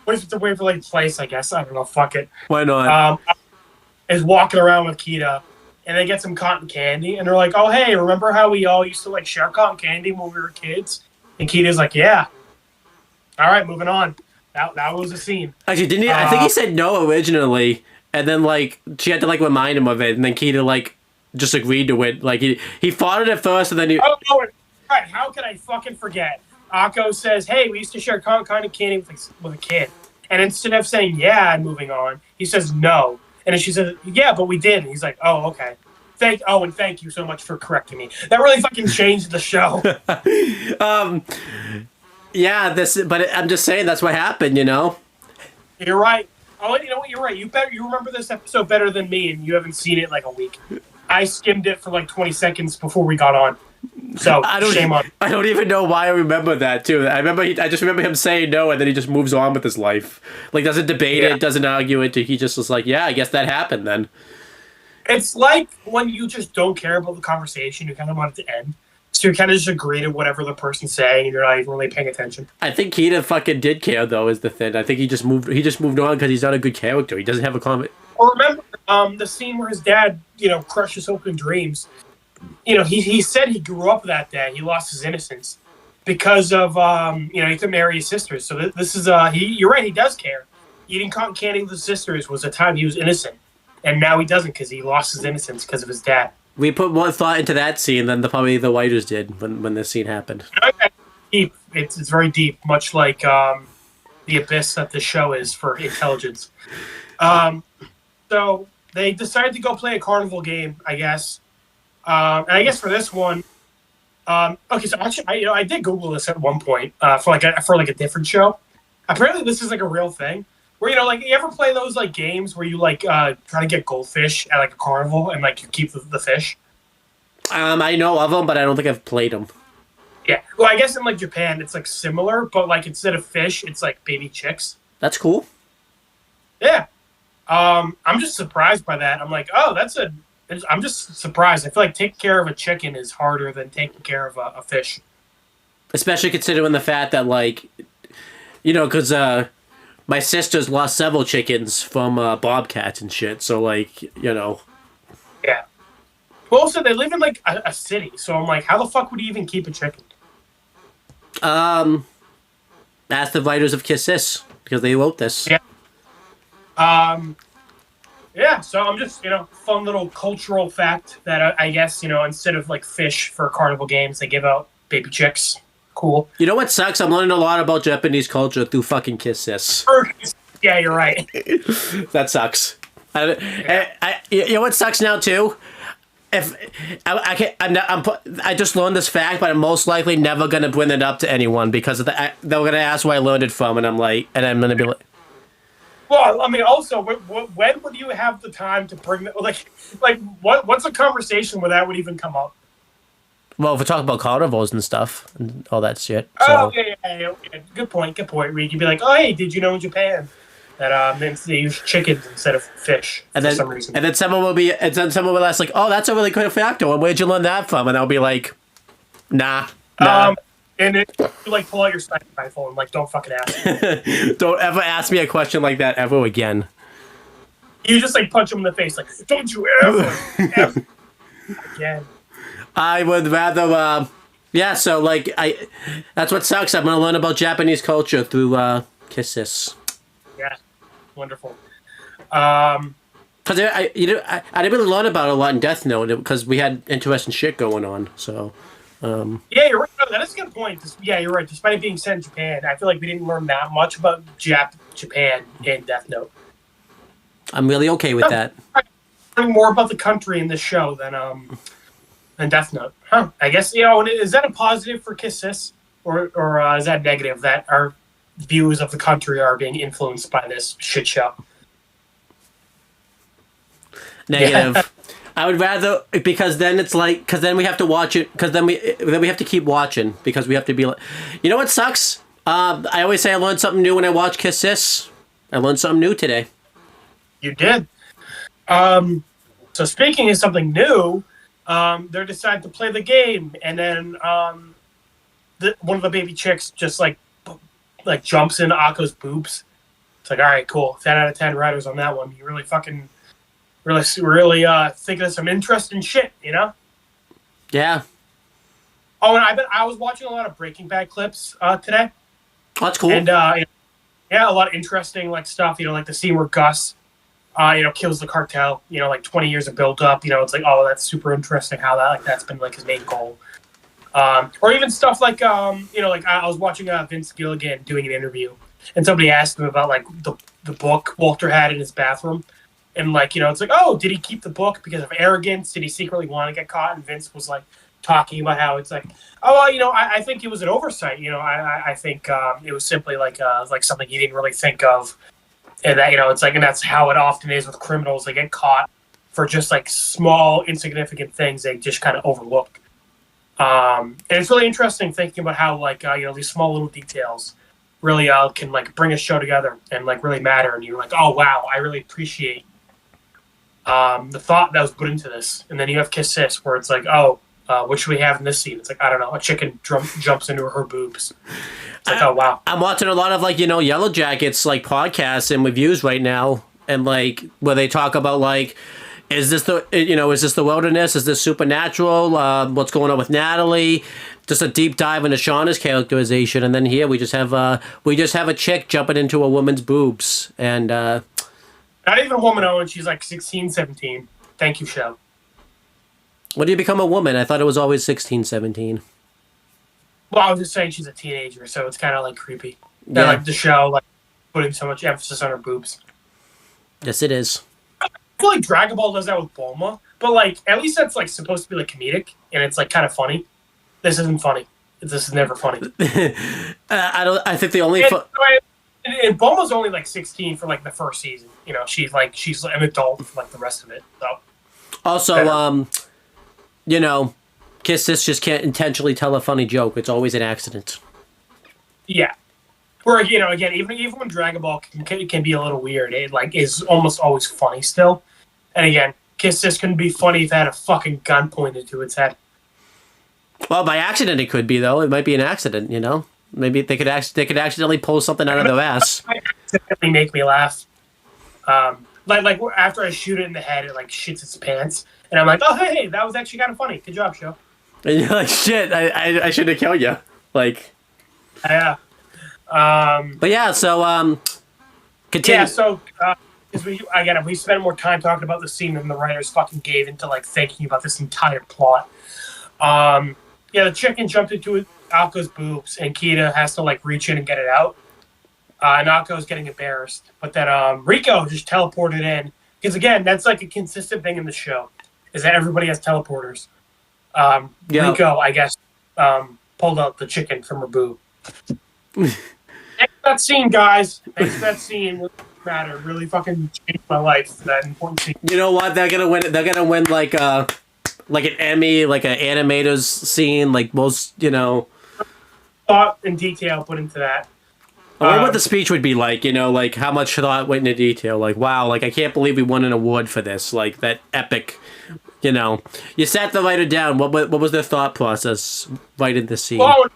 It's a Waverly Place, I guess. I don't know. Fuck it. Why not? Is walking around with Kita, and they get some cotton candy, and they're like, "Oh, hey, remember how we all used to like share cotton candy when we were kids?" And Kita's like, "Yeah." All right, moving on. That was a scene. Actually, didn't he? I think he said no originally, and then like she had to like remind him of it, and then Kita like just agreed to it. Like he fought it at first, and then he. Oh, right. How could I fucking forget? Akko says, "Hey, we used to share cotton candy with a kid," and instead of saying yeah and moving on, he says no. And then she says, yeah, but we did. And he's like, oh, okay. Thank you so much for correcting me. That really fucking changed the show. Yeah, but I'm just saying that's what happened, you know? You're right. Oh, you know what? You're right. You remember this episode better than me, and you haven't seen it in like a week. I skimmed it for like 20 seconds before we got on. So, shame on. I don't even know why I remember that, too. I just remember him saying no, and then he just moves on with his life. Like, doesn't debate it, doesn't argue it. He just was like, yeah, I guess that happened then. It's like when you just don't care about the conversation, you kind of want it to end. So you kind of just agree to whatever the person's saying, and you're not even really paying attention. I think Kita fucking did care, though, is the thing. I think he just moved on because he's not a good character. He doesn't have a comment. Or remember the scene where his dad, crushed his hopes and dreams. He said he grew up that day. He lost his innocence because of, he couldn't marry his sisters. So this is, you're right, he does care. Eating cotton candy with his sisters was a time he was innocent. And now he doesn't because he lost his innocence because of his dad. We put more thought into that scene than probably the writers did when this scene happened. Deep. It's very deep, much like the abyss that the show is for intelligence. So they decided to go play a carnival game, I guess. And I guess for this one, okay. So actually, I did Google this at one point for a different show. Apparently, this is like a real thing. Where you ever play those like games where you like try to get goldfish at like a carnival and like you keep the fish. I know of them, but I don't think I've played them. Yeah, well, I guess in like Japan it's like similar, but like instead of fish, it's like baby chicks. That's cool. Yeah, I'm just surprised by that. I'm like, oh, I'm just surprised. I feel like taking care of a chicken is harder than taking care of a fish. Especially considering the fact that, like, because my sister's lost several chickens from bobcats and shit. So, like, Yeah. Well, also, they live in, like, a city. So I'm like, how the fuck would you even keep a chicken? Ask the writers of Kiss This, because they wrote this. Yeah. Yeah, so I'm just, fun little cultural fact that I guess, instead of like fish for carnival games, they give out baby chicks. Cool. You know what sucks? I'm learning a lot about Japanese culture through fucking Kiss This. Yeah, you're right. That sucks. You know what sucks now too? If I can't, I just learned this fact, but I'm most likely never gonna bring it up to anyone because they're gonna ask where I learned it from, and I'm gonna be like. Well, I mean, also, when would you have the time to bring that? What's a conversation where that would even come up? Well, if we're talking about carnivores and stuff and all that shit. So. Oh, yeah. Good point. Where you could be like, oh, hey, did you know in Japan that they use chickens instead of fish for some reason? And then someone will ask like, oh, that's a really good factor. Where'd you learn that from? And I'll be like, nah. And you pull out your sniper rifle and don't fucking ask me. Don't ever ask me a question like that ever again. You just punch him in the face don't you ever again. I would rather so that's what sucks. I'm gonna learn about Japanese culture through Kisses. Yeah. Wonderful. Because I didn't really learn about it a lot in Death Note because we had interesting shit going on. So. Yeah, you're right. No, that is a good point. Yeah, you're right. Despite it being set in Japan, I feel like we didn't learn that much about Japan in Death Note. I'm really okay with that. Learning more about the country in this show than Death Note. Huh. I guess, is that a positive for Kisses? Or is that negative that our views of the country are being influenced by this shit show? Negative. Yeah. I would rather, because then it's because then we have to watch it, because then we have to keep watching, because we have to be like, you know what sucks? I always say I learned something new when I watch Kiss Sis. I learned something new today. You did. So speaking of something new, they decided to play the game, and then one of the baby chicks just jumps in Akko's boobs. It's all right, cool. 10 out of 10 riders on that one. You really fucking... Really thinking of some interesting shit, Yeah. Oh, and I was watching a lot of Breaking Bad clips today. Oh, that's cool. And a lot of interesting stuff. The scene where Gus, kills the cartel. 20 years of build up. It's that's super interesting how that's been his main goal. Or even stuff I was watching Vince Gilligan doing an interview, and somebody asked him about the book Walter had in his bathroom. And oh, did he keep the book because of arrogance? Did he secretly want to get caught? And Vince was talking about how it's I think it was an oversight. I think it was simply something he didn't really think of, and that and that's how it often is with criminals. They get caught for just small, insignificant things they just kind of overlook. And it's really interesting thinking about how these small little details really can bring a show together and really matter. And you're oh wow, I really appreciate. The thought that was put into this, and then you have Kiss Sis, where it's what should we have in this scene? It's I don't know, a chicken jumps into her boobs. It's oh wow. I'm watching a lot of Yellow Jackets podcasts and reviews right now, and where they talk about is this the wilderness? Is this supernatural? What's going on with Natalie? Just a deep dive into Shauna's characterization, and then here we just have a chick jumping into a woman's boobs, and. Not even a woman, Owen. She's 16, 17. Thank you, show. When do you become a woman? I thought it was always 16, 17. Well, I was just saying she's a teenager, so it's kind of creepy. Yeah. The show, putting so much emphasis on her boobs. Yes, it is. I feel like Dragon Ball does that with Bulma, but at least that's supposed to be comedic, and it's kind of funny. This isn't funny. This is never funny. I think the only. And Bulma's only 16 for the first season. She's an adult for the rest of it. So. Also, Kiss Sis just can't intentionally tell a funny joke. It's always an accident. Yeah. Where again, even when Dragon Ball can be a little weird, it is almost always funny still. And again, Kiss Sis couldn't be funny if it had a fucking gun pointed to its head. Well, by accident it could be though. It might be an accident, Maybe they could accidentally pull something out of their ass. It accidentally make me laugh. After I shoot it in the head, it shits its pants, and I'm oh hey, that was actually kind of funny. Good job, show. And you're shit, I should have killed you. Yeah. But yeah, so continue. Yeah, so if we spend more time talking about the scene than the writers fucking gave into thinking about this entire plot. The chicken jumped into Akko's boobs, and Kita has to reach in and get it out. And Akko's getting embarrassed, but then Rico just teleported in, Because again, that's like a consistent thing in the show, is that everybody has teleporters. Rico, I guess, pulled out the chicken from her boob. Thanks for that scene, guys. Thanks for that scene. What matter? Really fucking changed my life. That important scene. You know what? They're gonna win. They're gonna win like an Emmy, like an animator's scene, like most. Thought and detail put into that. I wonder what the speech would be like. Like how much thought went into detail. Like wow, like I can't believe we won an award for this. Like that epic. You sat the writer down. What was their thought process writing the scene? Well,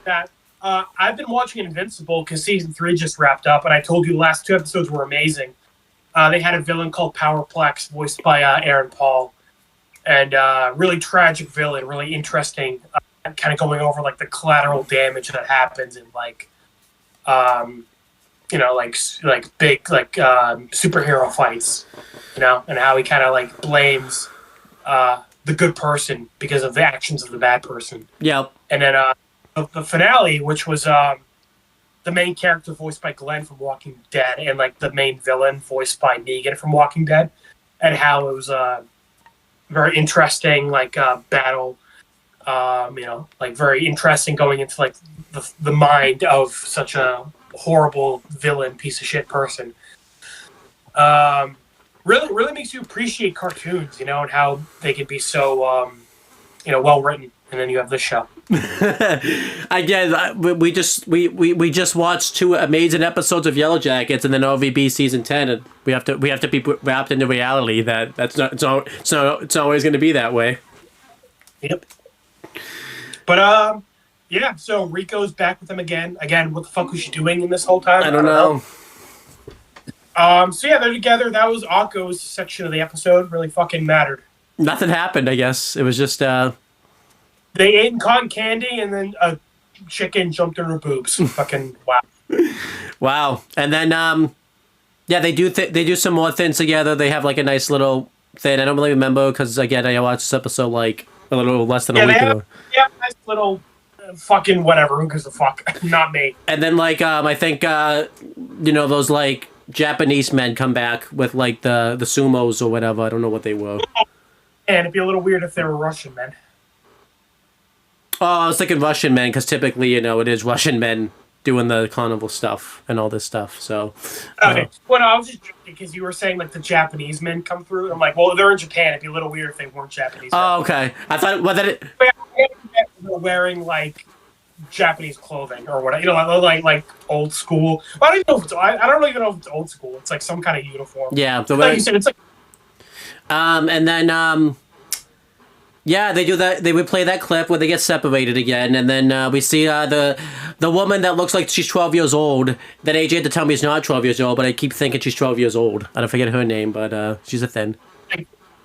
that I've been watching Invincible because season 3 just wrapped up, and I told you the last 2 episodes were amazing. They had a villain called Powerplex, voiced by Aaron Paul, and really tragic villain, really interesting. Kind of going over like the collateral damage that happens in like big superhero fights, and how he kind of like blames the good person because of the actions of the bad person. Yep. And then the finale, which was the main character voiced by Glenn from Walking Dead, and like the main villain voiced by Negan from Walking Dead, and how it was very interesting battle. Very interesting going into like the mind of such a horrible villain piece of shit person. Really makes you appreciate cartoons, and how they can be so well written. And then you have this show. Again, we just watched 2 amazing episodes of Yellow Jackets, and then OVB season 10, and we have to be wrapped into reality that it's always going to be that way. Yep. But yeah. So Rico's back with him again. Again, what the fuck was she doing in this whole time? I don't know. So yeah, they're together. That was Akko's section of the episode. Really fucking mattered. Nothing happened, I guess. It was just they ate cotton candy, and then a chicken jumped in her boobs. Fucking wow. Wow. And then they do some more things together. They have like a nice little thing. I don't really remember because again I watched this episode like a little less than a week ago. Yeah, nice little fucking whatever. Who gives a fuck? Not me. And then like I think those like Japanese men come back with like the sumos or whatever. I don't know what they were. And it'd be a little weird if they were Russian men. Oh, I was thinking Russian men because typically it is Russian men doing the carnival stuff and all this stuff. So okay. Well, no, I was just joking because you were saying like the Japanese men come through. And I'm like, well, they're in Japan. It'd be a little weird if they weren't Japanese. Oh, okay. I thought they're wearing like Japanese clothing or whatever. Like old school. Well, I don't even know if it's. I don't even know if it's old school. It's like some kind of uniform. Yeah, like you said, it's like. And then yeah, they do that. They would play that clip where they get separated again, and then we see the woman that looks like she's 12 years old. That AJ had to tell me is not 12 years old, but I keep thinking she's 12 years old. I don't forget her name, but she's a thin.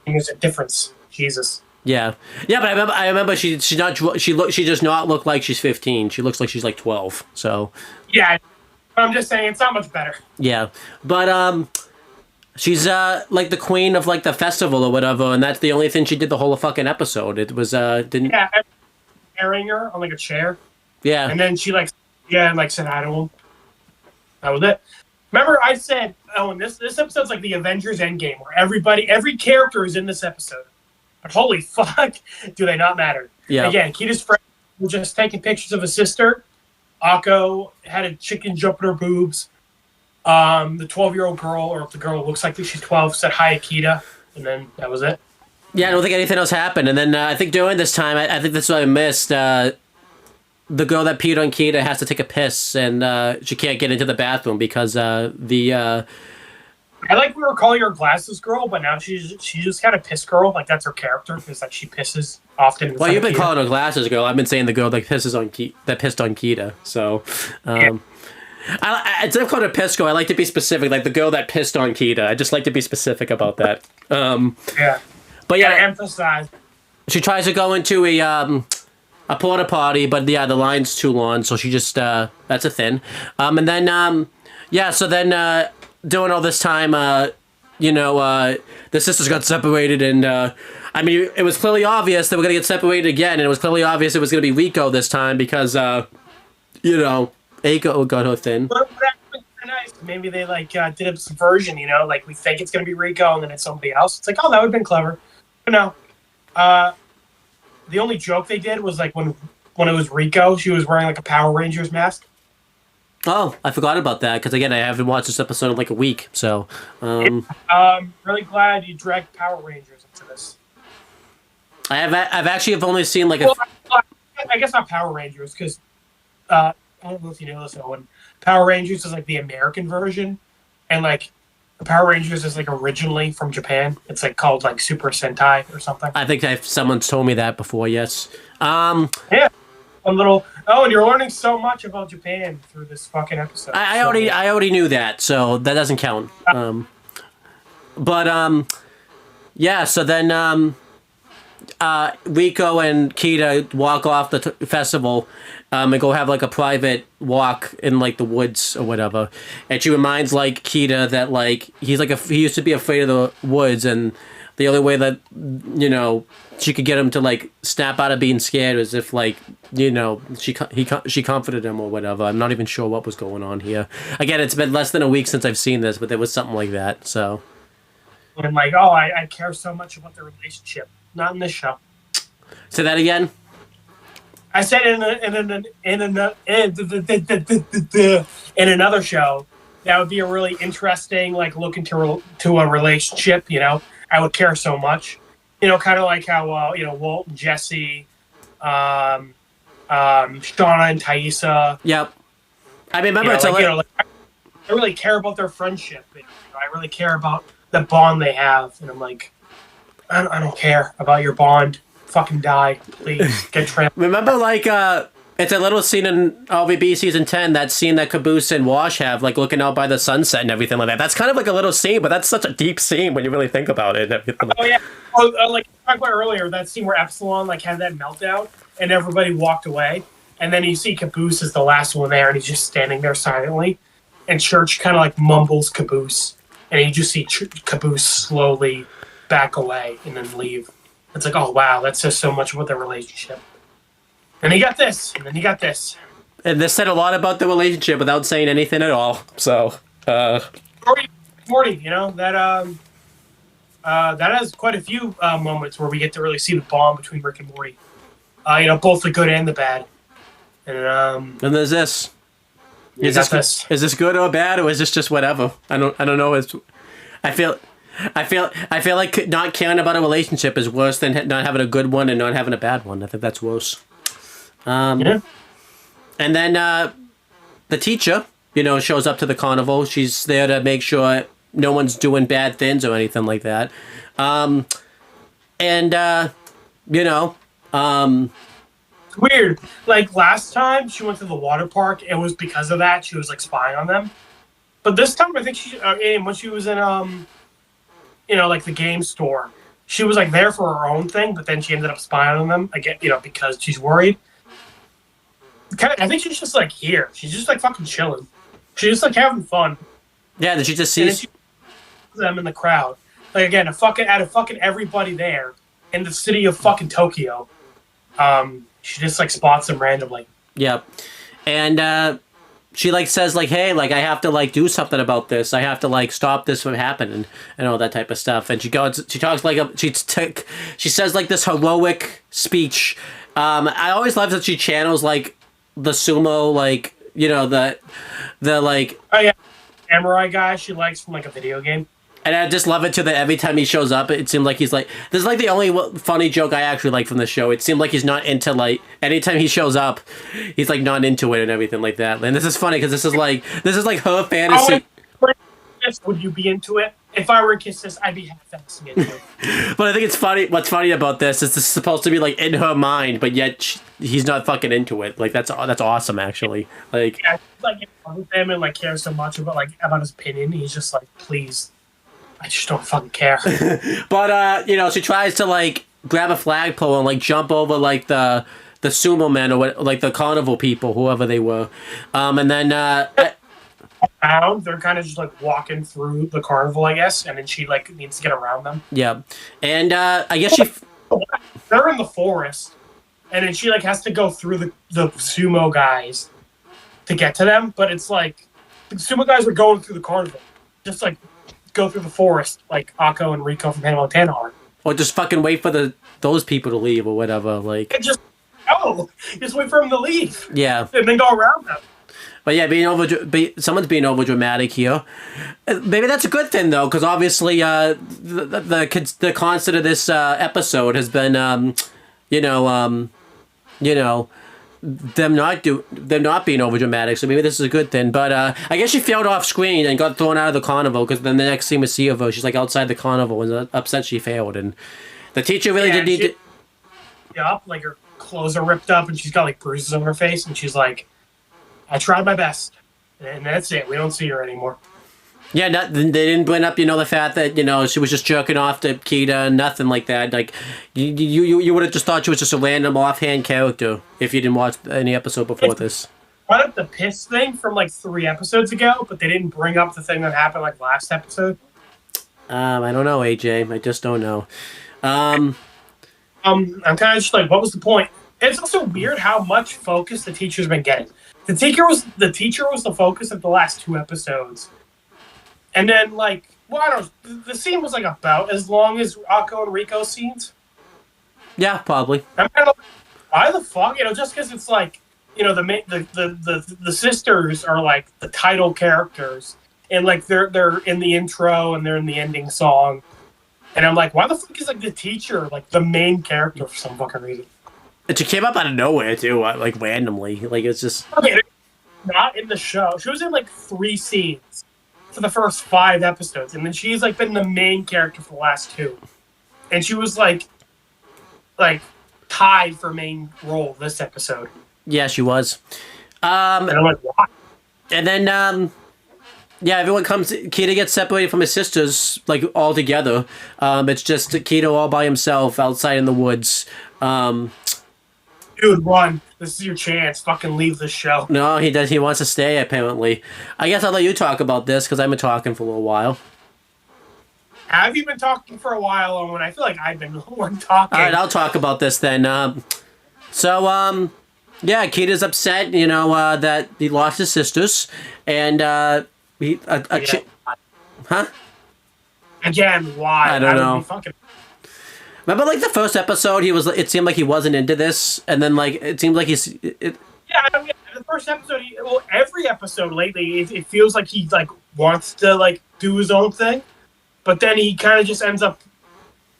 There's a difference. Jesus. Yeah, but I remember she does not look like she's 15. She looks like she's like 12. So. Yeah, I'm just saying it's not much better. Yeah, but she's like the queen of like the festival or whatever, and that's the only thing she did the whole fucking episode. It was didn't. Yeah, carrying her on like a chair. Yeah. And then she said hi to him. That was it. Remember I said, this episode's like the Avengers Endgame, where every character is in this episode. But holy fuck, do they not matter? Yeah. Again, Kita's friend was just taking pictures of his sister. Akko had a chicken jump in her boobs. The 12-year-old girl, or the girl who looks like she's 12, said hi to Kita, and then that was it. Yeah, I don't think anything else happened. And then I think during this time, I think that's what I missed. The girl that peed on Kita has to take a piss, and she can't get into the bathroom because I like we were calling her Glasses Girl, but now she's just kind of piss girl. Like that's her character, because like she pisses often. Well, you've been calling her Glasses Girl. I've been saying the girl that pissed on Kita. So. Yeah. Instead of calling her piss girl, I like to be specific, like the girl that pissed on Kita. I just like to be specific about that. Yeah. But yeah, emphasize. She tries to go into a porta potty, but yeah, the line's too long, so she just that's a thing. And then so then during all this time, the sisters got separated, and I mean, it was clearly obvious they were gonna get separated again, and it was clearly obvious it was gonna be Rico this time because Aiko got her thin. But nice. Maybe they like did a subversion, you know, like we think it's gonna be Rico and then it's somebody else. It's like, oh, that would have been clever. But no. The only joke they did was like when it was Rico, she was wearing like a Power Rangers mask. Oh, I forgot about that because again, I haven't watched this episode in like a week. So, Really glad you dragged Power Rangers into this. I've actually only seen like Well, I guess not Power Rangers because I don't know if you know this, Owen. Power Rangers is like the American version, and like Power Rangers is like originally from Japan. It's like called like Super Sentai or something. I think someone's told me that before. Yes. Yeah. A little. Oh, and you're learning so much about Japan through this fucking episode. I already knew that, so that doesn't count. Yeah. So then Rico and Kita walk off the festival and go have like a private walk in like the woods or whatever. And she reminds like Kita that like he used to be afraid of the woods, and the only way that she could get him to like snap out of being scared was if like she comforted him or whatever. I'm not even sure what was going on here. Again, it's been less than a week since I've seen this, but there was something like that. So. And like, oh, I care so much about their relationship. Not in this show. Say that again. I said in another show that would be a really interesting like look into a relationship. I would care so much. Kind of like how Walt and Jesse, Shauna and Thaisa. Yep. I mean, remember I really care about their friendship. I really care about the bond they have, and I'm like, I don't care about your bond. Fucking die, please. Get trapped. Remember, like, it's a little scene in RVB season 10. That scene that Caboose and Wash have, like looking out by the sunset and everything like that. That's kind of like a little scene, but that's such a deep scene when you really think about it. And everything. Oh yeah. Like I talked about earlier, that scene where Epsilon like had that meltdown and everybody walked away, and then you see Caboose is the last one there, and he's just standing there silently, and Church kind of like mumbles Caboose, and you just see Caboose slowly back away and then leave. It's like, oh wow, that says so much about their relationship. And he got this, and then he got this. And this said a lot about the relationship without saying anything at all. So, Morty, that has quite a few moments where we get to really see the bond between Rick and Morty. Both the good and the bad. And there's this. Is this good or bad, or is this just whatever? I don't know. I feel like not caring about a relationship is worse than not having a good one and not having a bad one. I think that's worse. Yeah. And then the teacher, shows up to the carnival. She's there to make sure no one's doing bad things or anything like that. It's weird. Like last time she went to the water park, it was because of that. She was like spying on them. But this time, I think when she was in like the game store, she was like there for her own thing, but then she ended up spying on them again, because she's worried. I think she's just like here. She's just like fucking chilling. She's just like having fun. Yeah, did she just see them in the crowd? Like again, out of fucking everybody there in the city of fucking Tokyo, she just like spots them randomly. Yep, and she like says like, hey, like I have to like do something about this. I have to like stop this from happening and all that type of stuff. And she talks like she says like this heroic speech. I always love that she channels like the sumo, like the like samurai guy she likes from like a video game. And I just love it too that every time he shows up, it seemed like he's like, this is like the only funny joke I actually like from the show. It seemed like he's not into like, anytime he shows up, he's like not into it and everything like that. And this is funny because this is like her fantasy. Would you be into it? If I were in Kiss This, I'd be half fantasy into it. But I think it's funny. What's funny about this is supposed to be like in her mind, but yet he's not fucking into it. Like that's awesome actually. Like yeah, like with him and like cares so much about his opinion. He's just like, please. I just don't fucking care. But she tries to like grab a flagpole and like jump over like the sumo men or what, like the carnival people, whoever they were, and then they're kind of just like walking through the carnival, I guess, and then she like needs to get around them. Yeah, and I guess they're in the forest, and then she like has to go through the sumo guys to get to them, but it's like sumo guys were going through the carnival, just like go through the forest, like Akko and Rico from Hannah Montana are. Or just fucking wait for those people to leave or whatever. Like, And just wait for them to leave. Yeah. And then go around them. But yeah, someone's being over dramatic here. Maybe that's a good thing though, because obviously, the constant of this episode has been, them not being over dramatic. So maybe this is a good thing. But I guess she failed off screen and got thrown out of the carnival, because then the next scene we see of her, she's like outside the carnival and upset she failed, and the teacher really did need to. Yeah, like her clothes are ripped up and she's got like bruises on her face, and she's like, I tried my best, and that's it. We don't see her anymore. Yeah, they didn't bring up, the fact that, she was just jerking off to Kita, nothing like that. Like, you would have just thought she was just a random offhand character if you didn't watch any episode before this. Brought up the piss thing from like 3 episodes ago, but they didn't bring up the thing that happened like last episode. I don't know, AJ. I just don't know. I'm kind of just like, what was the point? It's also weird how much focus the teacher's been getting. The teacher was the focus of the last 2 episodes. And then, like, well, I don't know, the scene was, like, about as long as Akko and Rico's scenes. Yeah, probably. I'm kind of like, why the fuck? Just because it's, like, the sisters are, like, the title characters. And, like, they're in the intro and they're in the ending song. And I'm like, why the fuck is, like, the teacher, like, the main character for some fucking reason? And she came up out of nowhere, too, like, randomly. Like, it's just... Okay, not in the show. She was in, like, 3 scenes for the first 5 episodes, and then she's, like, been the main character for the last 2. And she was, like, tied for main role this episode. Yeah, she was. And I'm like, why? And then, yeah, everyone comes... Kita gets separated from his sisters, like, all together. It's just Kita all by himself outside in the woods. Dude, run. This is your chance. Fucking leave the show. No, he does. He wants to stay, apparently. I guess I'll let you talk about this, because I've been talking for a little while. Have you been talking for a while, Owen? I feel like I've been the one talking. All right, I'll talk about this then. Yeah, Kita's upset, that he lost his sisters, and, Huh? Again, why? I don't know. Fucking... Remember, like, the first episode, it seemed like he wasn't into this, and then, like, it seemed like Yeah, I mean, the first episode, every episode lately, it feels like he, like, wants to, like, do his own thing, but then he kind of just ends up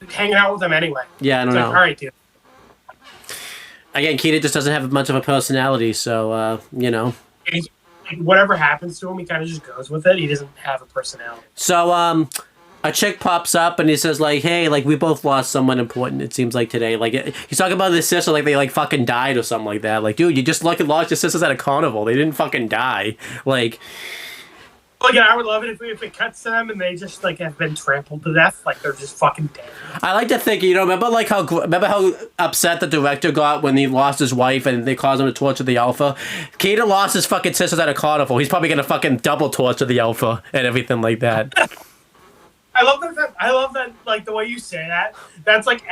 hanging out with them anyway. Yeah, I don't know. Like, all right, dude. Again, Kita just doesn't have much of a personality, so, Whatever happens to him, he kind of just goes with it. He doesn't have a personality. So, a chick pops up and he says, like, hey, like, we both lost someone important, it seems like, today. Like, he's talking about his sister, like, they, like, fucking died or something like that. Like, dude, you just lost your sisters at a carnival. They didn't fucking die. Like... Well, yeah, I would love it if it cuts to them and they just, like, have been trampled to death. Like, they're just fucking dead. I like to think, remember how upset the director got when he lost his wife and they caused him to torture the Alpha? Kita lost his fucking sisters at a carnival. He's probably gonna fucking double torture the Alpha and everything like that. I love that. Like, the way you say that. That's like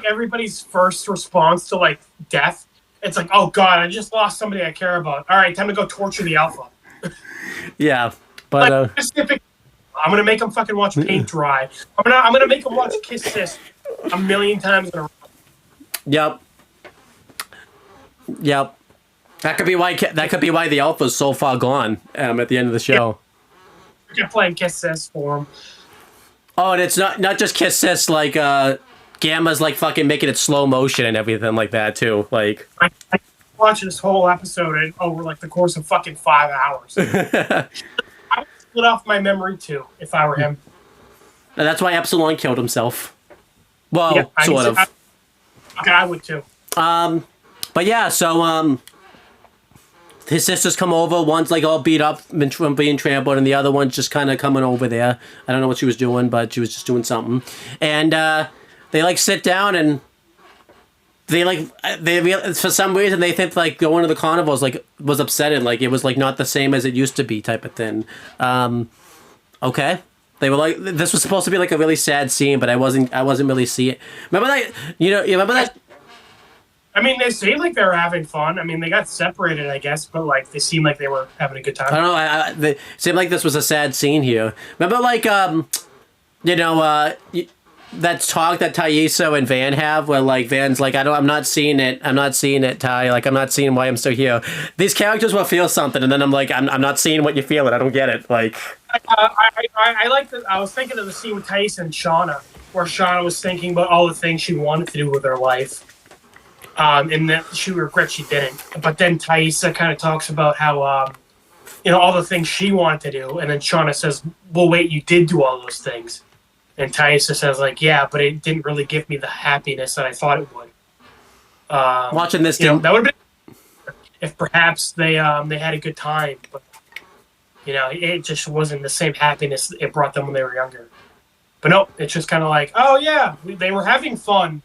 everybody's first response to, like, death. It's like, oh god, I just lost somebody I care about. All right, time to go torture the Alpha. Yeah, but like, specific. I'm gonna make him fucking watch paint dry. I'm gonna make him watch Kiss Sis 1,000,000 times in a row. Yep. That could be why the Alpha's so far gone. At the end of the show. You're playing Kiss Sis for him. Oh, and it's not just Kiss Sis, like, Gamma's, like, fucking making it slow motion and everything like that, too. Like... I watched this whole episode over, like, the course of fucking 5 hours. I would split off my memory, too, if I were him. And that's why Epsilon killed himself. Well, yeah, sort of. I would, too. But yeah, so, his sisters come over. One's, like, all beat up from being trampled, and the other one's just kind of coming over there. I don't know what she was doing, but she was just doing something. And they, like, sit down, and they for some reason, they think, like, going to the carnivals, like, was upsetting. Like, it was, like, not the same as it used to be type of thing. Okay. They were like, this was supposed to be, like, a really sad scene, but I wasn't really seeing it. Remember that, you remember that? I mean, they seemed like they were having fun. I mean, they got separated, I guess, but like they seemed like they were having a good time. I don't know. It seemed like this was a sad scene here. Remember, like, that talk that Thaisa and Van have, where like Van's like, I'm not seeing it. I'm not seeing it, Ty. Like, I'm not seeing why I'm still here. These characters will feel something, and then I'm like, I'm not seeing what you're feeling. I don't get it. Like, I like that. I was thinking of the scene with Thaisa and Shauna, where Shauna was thinking about all the things she wanted to do with her life, and that she regrets she didn't. But then Thaisa kind of talks about how, all the things she wanted to do, and then Shauna says, "Well, wait, you did do all those things." And Thaisa says, like, yeah, but it didn't really give me the happiness that I thought it would. watching this, that would have been if perhaps they had a good time, but it just wasn't the same happiness it brought them when they were younger. But no, it's just kind of like, oh yeah, they were having fun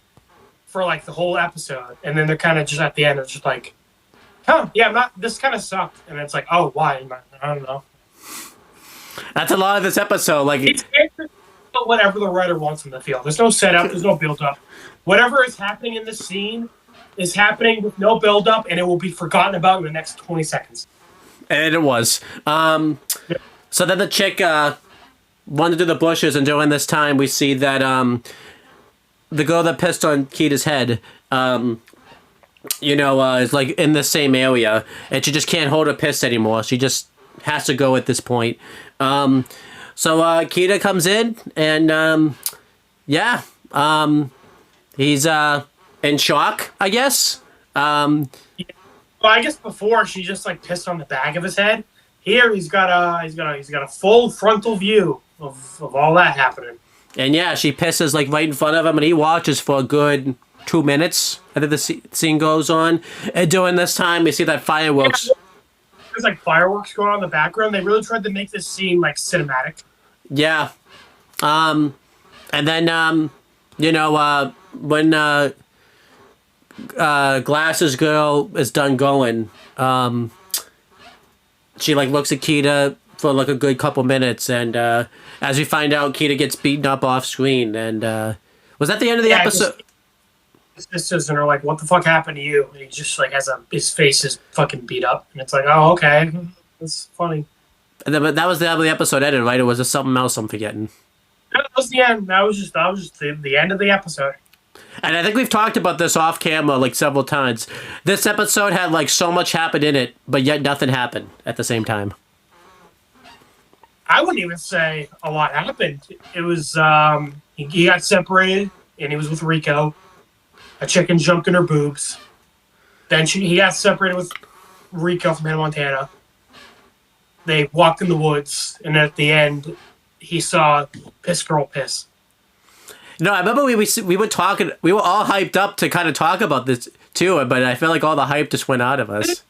for like the whole episode, and then they're kind of just at the end, it's just like, huh, yeah, this kind of sucked, and it's like, oh, why? I don't know. That's a lot of this episode. Like, It's whatever the writer wants them to feel. There's no setup. There's no build up. Whatever is happening in the scene is happening with no build up, and it will be forgotten about in the next 20 seconds. And it was. So then the chick wandered through the bushes, and during this time, we see that the girl that pissed on Kita's head, is like in the same area, and she just can't hold her piss anymore. She just has to go at this point. So Kita comes in, and he's in shock, I guess. Well, I guess before she just like pissed on the back of his head. Here he's got a full frontal view of all that happening. And yeah, she pisses like right in front of him, and he watches for a good 2 minutes. I think the scene goes on, and during this time we see that fireworks. There's like fireworks going on in the background. They really tried to make this scene like cinematic. Yeah. And then when Glasses girl is done going, she like looks at Kita for like a good couple minutes, and as we find out, Kita gets beaten up off screen. And was that the end of the episode? His sisters and are like, "What the fuck happened to you?" And he just like has his face is fucking beat up, and it's like, "Oh, okay, that's funny." And then, but that was the end of the episode ended, right? Or was there something else I'm forgetting? That was the end. That was just the end of the episode. And I think we've talked about this off camera like several times. This episode had like so much happened in it, but yet nothing happened at the same time. I wouldn't even say a lot happened. It was he got separated, and he was with Rico. A chicken jumped in her boobs. Then he got separated with Rico from Hannah Montana. They walked in the woods, and at the end, he saw Piss Girl piss. No, I remember we were talking. We were all hyped up to kind of talk about this too, but I feel like all the hype just went out of us.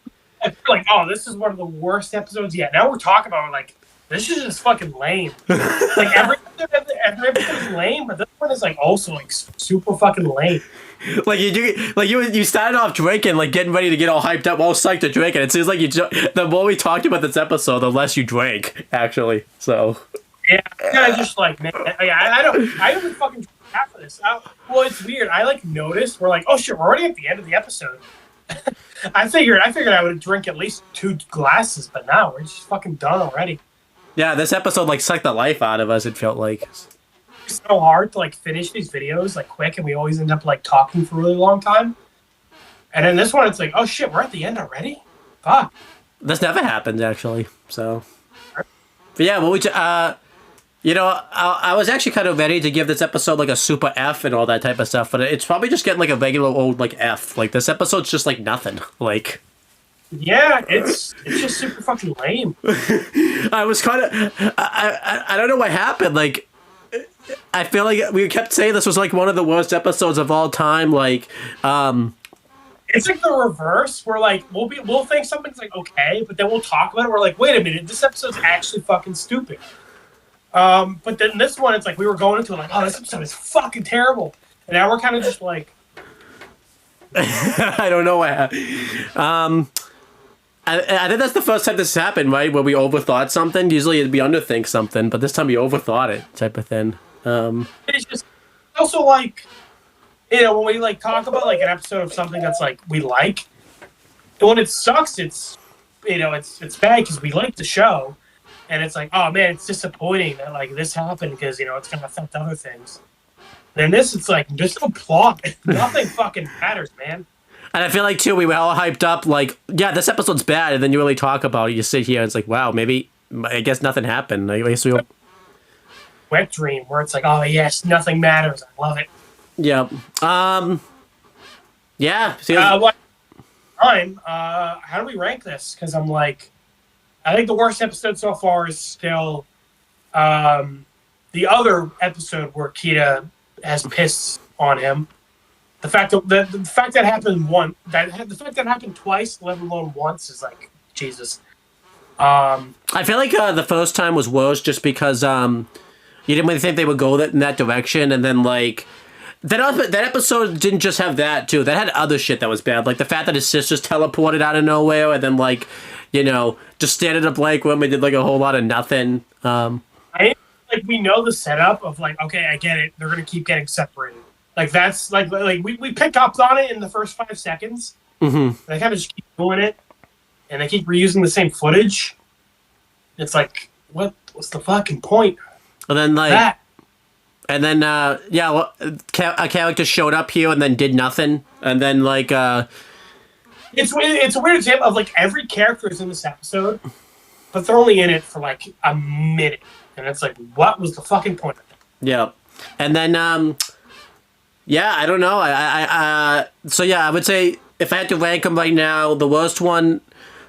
I feel like, oh, this is one of the worst episodes yet. Now we're talking about it, like, this is just fucking lame. Like every episode is lame, but this one is like also like super fucking lame. Like you started off drinking, like getting ready to get all hyped up, all psyched to drink, and it seems like the more we talked about this episode, the less you drank, actually. So yeah, I just like, man, I don't fucking drink half of this. Well, it's weird. I like noticed we're like, oh shit, we're already at the end of the episode. I figured I would drink at least 2 glasses, but now we're just fucking done already. Yeah, this episode like sucked the life out of us. It felt like it's so hard to like finish these videos like quick, and we always end up like talking for a really long time. And then this one, it's like, oh shit, we're at the end already. Fuck. This never happens actually. So, but yeah, well, I was actually kind of ready to give this episode like a super F and all that type of stuff, but it's probably just getting like a regular old like F. Like this episode's just like nothing. Like. Yeah, it's just super fucking lame. I was kind of I don't know what happened. Like I feel like we kept saying this was like one of the worst episodes of all time. Like it's like the reverse. We're like we'll think something's like okay, but then we'll talk about it. We're like, wait a minute, this episode's actually fucking stupid. But then this one, it's like we were going into it like, oh, this episode is fucking terrible, and now we're kind of just like, I don't know what happened. I think that's the first time this happened, right? Where we overthought something. Usually we underthink something, but this time we overthought it, type of thing. It's just also like you know, when we like talk about like an episode of something that's like we like, and when it sucks, it's you know, it's bad because we like the show, and it's like, oh man, it's disappointing that like this happened because you know it's gonna affect other things. And this, it's like just a plot. Nothing fucking matters, man. And I feel like too, we were all hyped up, like, yeah, this episode's bad, and then you really talk about it. You sit here, and it's like, wow, maybe I guess nothing happened. I guess we. Wet dream, where it's like, oh yes, nothing matters. I love it. Yeah. Yeah. See, What time? How do we rank this? Because I'm like, I think the worst episode so far is still the other episode where Kita has pissed on him. The fact that happened the fact that happened twice, let alone once, is like Jesus. I feel like the first time was worse just because you didn't really think they would go in that direction, and then like that episode didn't just have that too. That had other shit that was bad, like the fact that his sisters teleported out of nowhere, and then like you know just stayed in a blank room and did like a whole lot of nothing. Like we know the setup of like, okay, I get it. They're gonna keep getting separated. Like that's like we pick up on it in the first 5 seconds. Mm-hmm. They kind of just keep doing it, and they keep reusing the same footage. It's like, what's the fucking point? And then like that. And then yeah, a character showed up here and then did nothing, and then like it's a weird example of like every character is in this episode, but they're only in it for like a minute, and it's like, what was the fucking point of that? Yeah, and then yeah, I don't know. So yeah, I would say if I had to rank them right now, the worst one,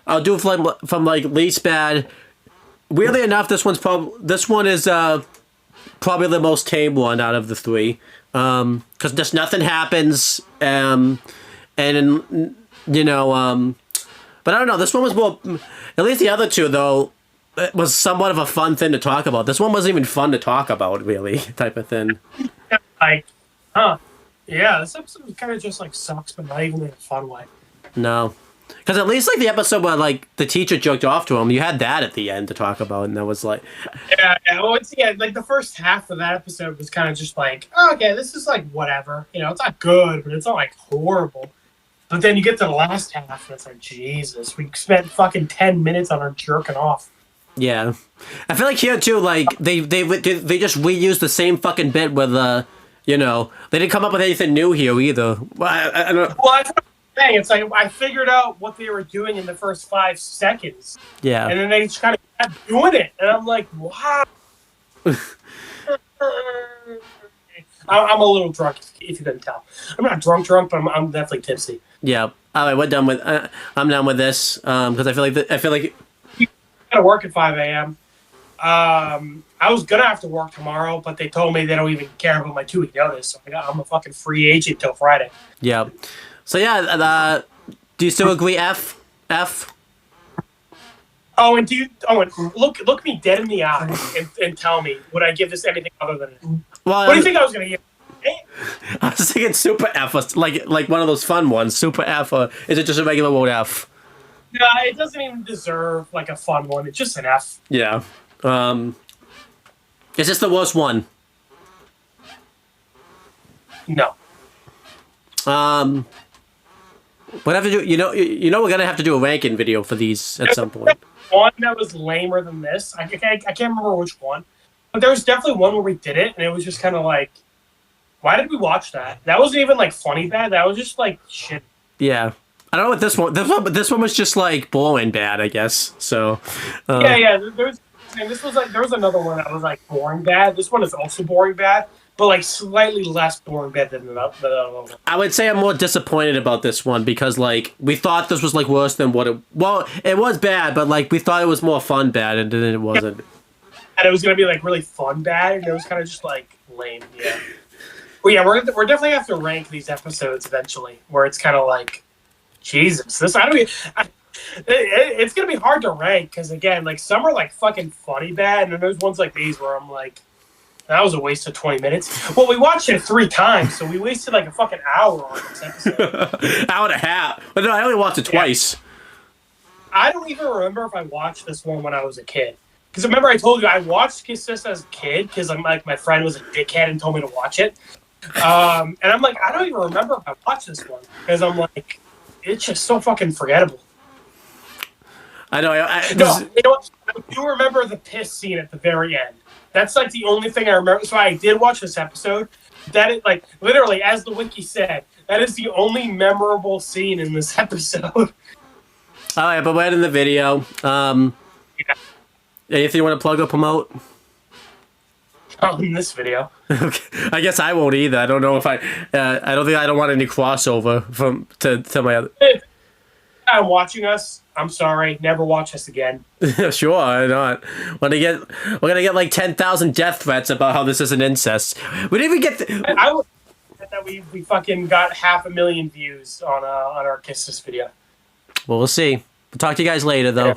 I'll do from like least bad. Weirdly enough, this one is probably the most tame one out of the three, because just nothing happens, and you know, but I don't know. This one was more. At least the other two, though, it was somewhat of a fun thing to talk about. This one wasn't even fun to talk about, really, type of thing. Like, yeah, this episode kind of just like sucks, but not even in a fun way. No. Because at least, like, the episode where, like, the teacher jerked off to him, you had that at the end to talk about, and that was, like... Yeah, well, like, the first half of that episode was kind of just like, oh, okay, this is, like, whatever. You know, it's not good, but it's not, like, horrible. But then you get to the last half, and it's like, Jesus, we spent fucking 10 minutes on her jerking off. Yeah. I feel like here, too, like, they just reused the same fucking bit with, you know, they didn't come up with anything new here, either. Well, I don't know. Well, it's like I figured out what they were doing in the first 5 seconds. Yeah. And then they just kind of kept doing it. And I'm like, wow. I'm a little drunk, if you couldn't tell. I'm not drunk, but I'm definitely tipsy. Yeah. All right, we're done with... I'm done with this, because I feel like... You gotta work at 5 a.m. I was gonna have to work tomorrow, but they told me they don't even care about my 2-week notice. So I'm a fucking free agent till Friday. Yeah. So yeah, do you still agree? F? Oh, and look me dead in the eye and tell me, would I give this anything other than it? Well, what do you think I was gonna give? I was thinking super F, like one of those fun ones, super F, or is it just a regular old F? No, it doesn't even deserve like a fun one. It's just an F. Yeah. Is this the worst one? No. We'll have to do. You know, we're gonna have to do a ranking video for these at some point. One that was lamer than this. I can't remember which one, but there was definitely one where we did it, and it was just kind of like, why did we watch that? That wasn't even like funny bad. That was just like shit. Yeah, I don't know what this one. This one was just like boring bad, I guess. So. Yeah. There was another one that was like boring bad. This one is also boring bad, but like slightly less boring bad than the other one. I would say I'm more disappointed about this one because like we thought this was like worse than what it. Well, it was bad, but like we thought it was more fun bad, and then it wasn't. And it was gonna be like really fun bad, and it was kind of just like lame. Yeah. Well, yeah, we're definitely have to rank these episodes eventually, where it's kind of like, Jesus, this it's gonna be hard to rank because again, like some are like fucking funny bad, and then there's ones like these where I'm like, that was a waste of 20 minutes. Well, we watched it 3 times, so we wasted like a fucking hour on this episode. Hour and a half. But no, I only watched it twice. I don't even remember if I watched this one when I was a kid. Because remember I told you I watched Kiss This as a kid because I'm like my friend was a dickhead and told me to watch it. And I'm like, I don't even remember if I watched this one because I'm like, it's just so fucking forgettable. I know. No, you know what? I do remember the piss scene at the very end. That's like the only thing I remember. So I did watch this episode. That is like literally, as the wiki said, that is the only memorable scene in this episode. All right, but we're in the video. Yeah. Anything you want to plug or promote? Oh, in this video. Okay. I guess I won't either. I don't know if I don't want any crossover to my other. I'm watching us. I'm sorry. Never watch us again. Sure, why not? We're gonna get like 10,000 death threats about how this is an incest. We didn't even get. I would bet that we fucking got 500,000 views on our Kiss This video. Well, we'll see. We'll talk to you guys later, though. Yeah.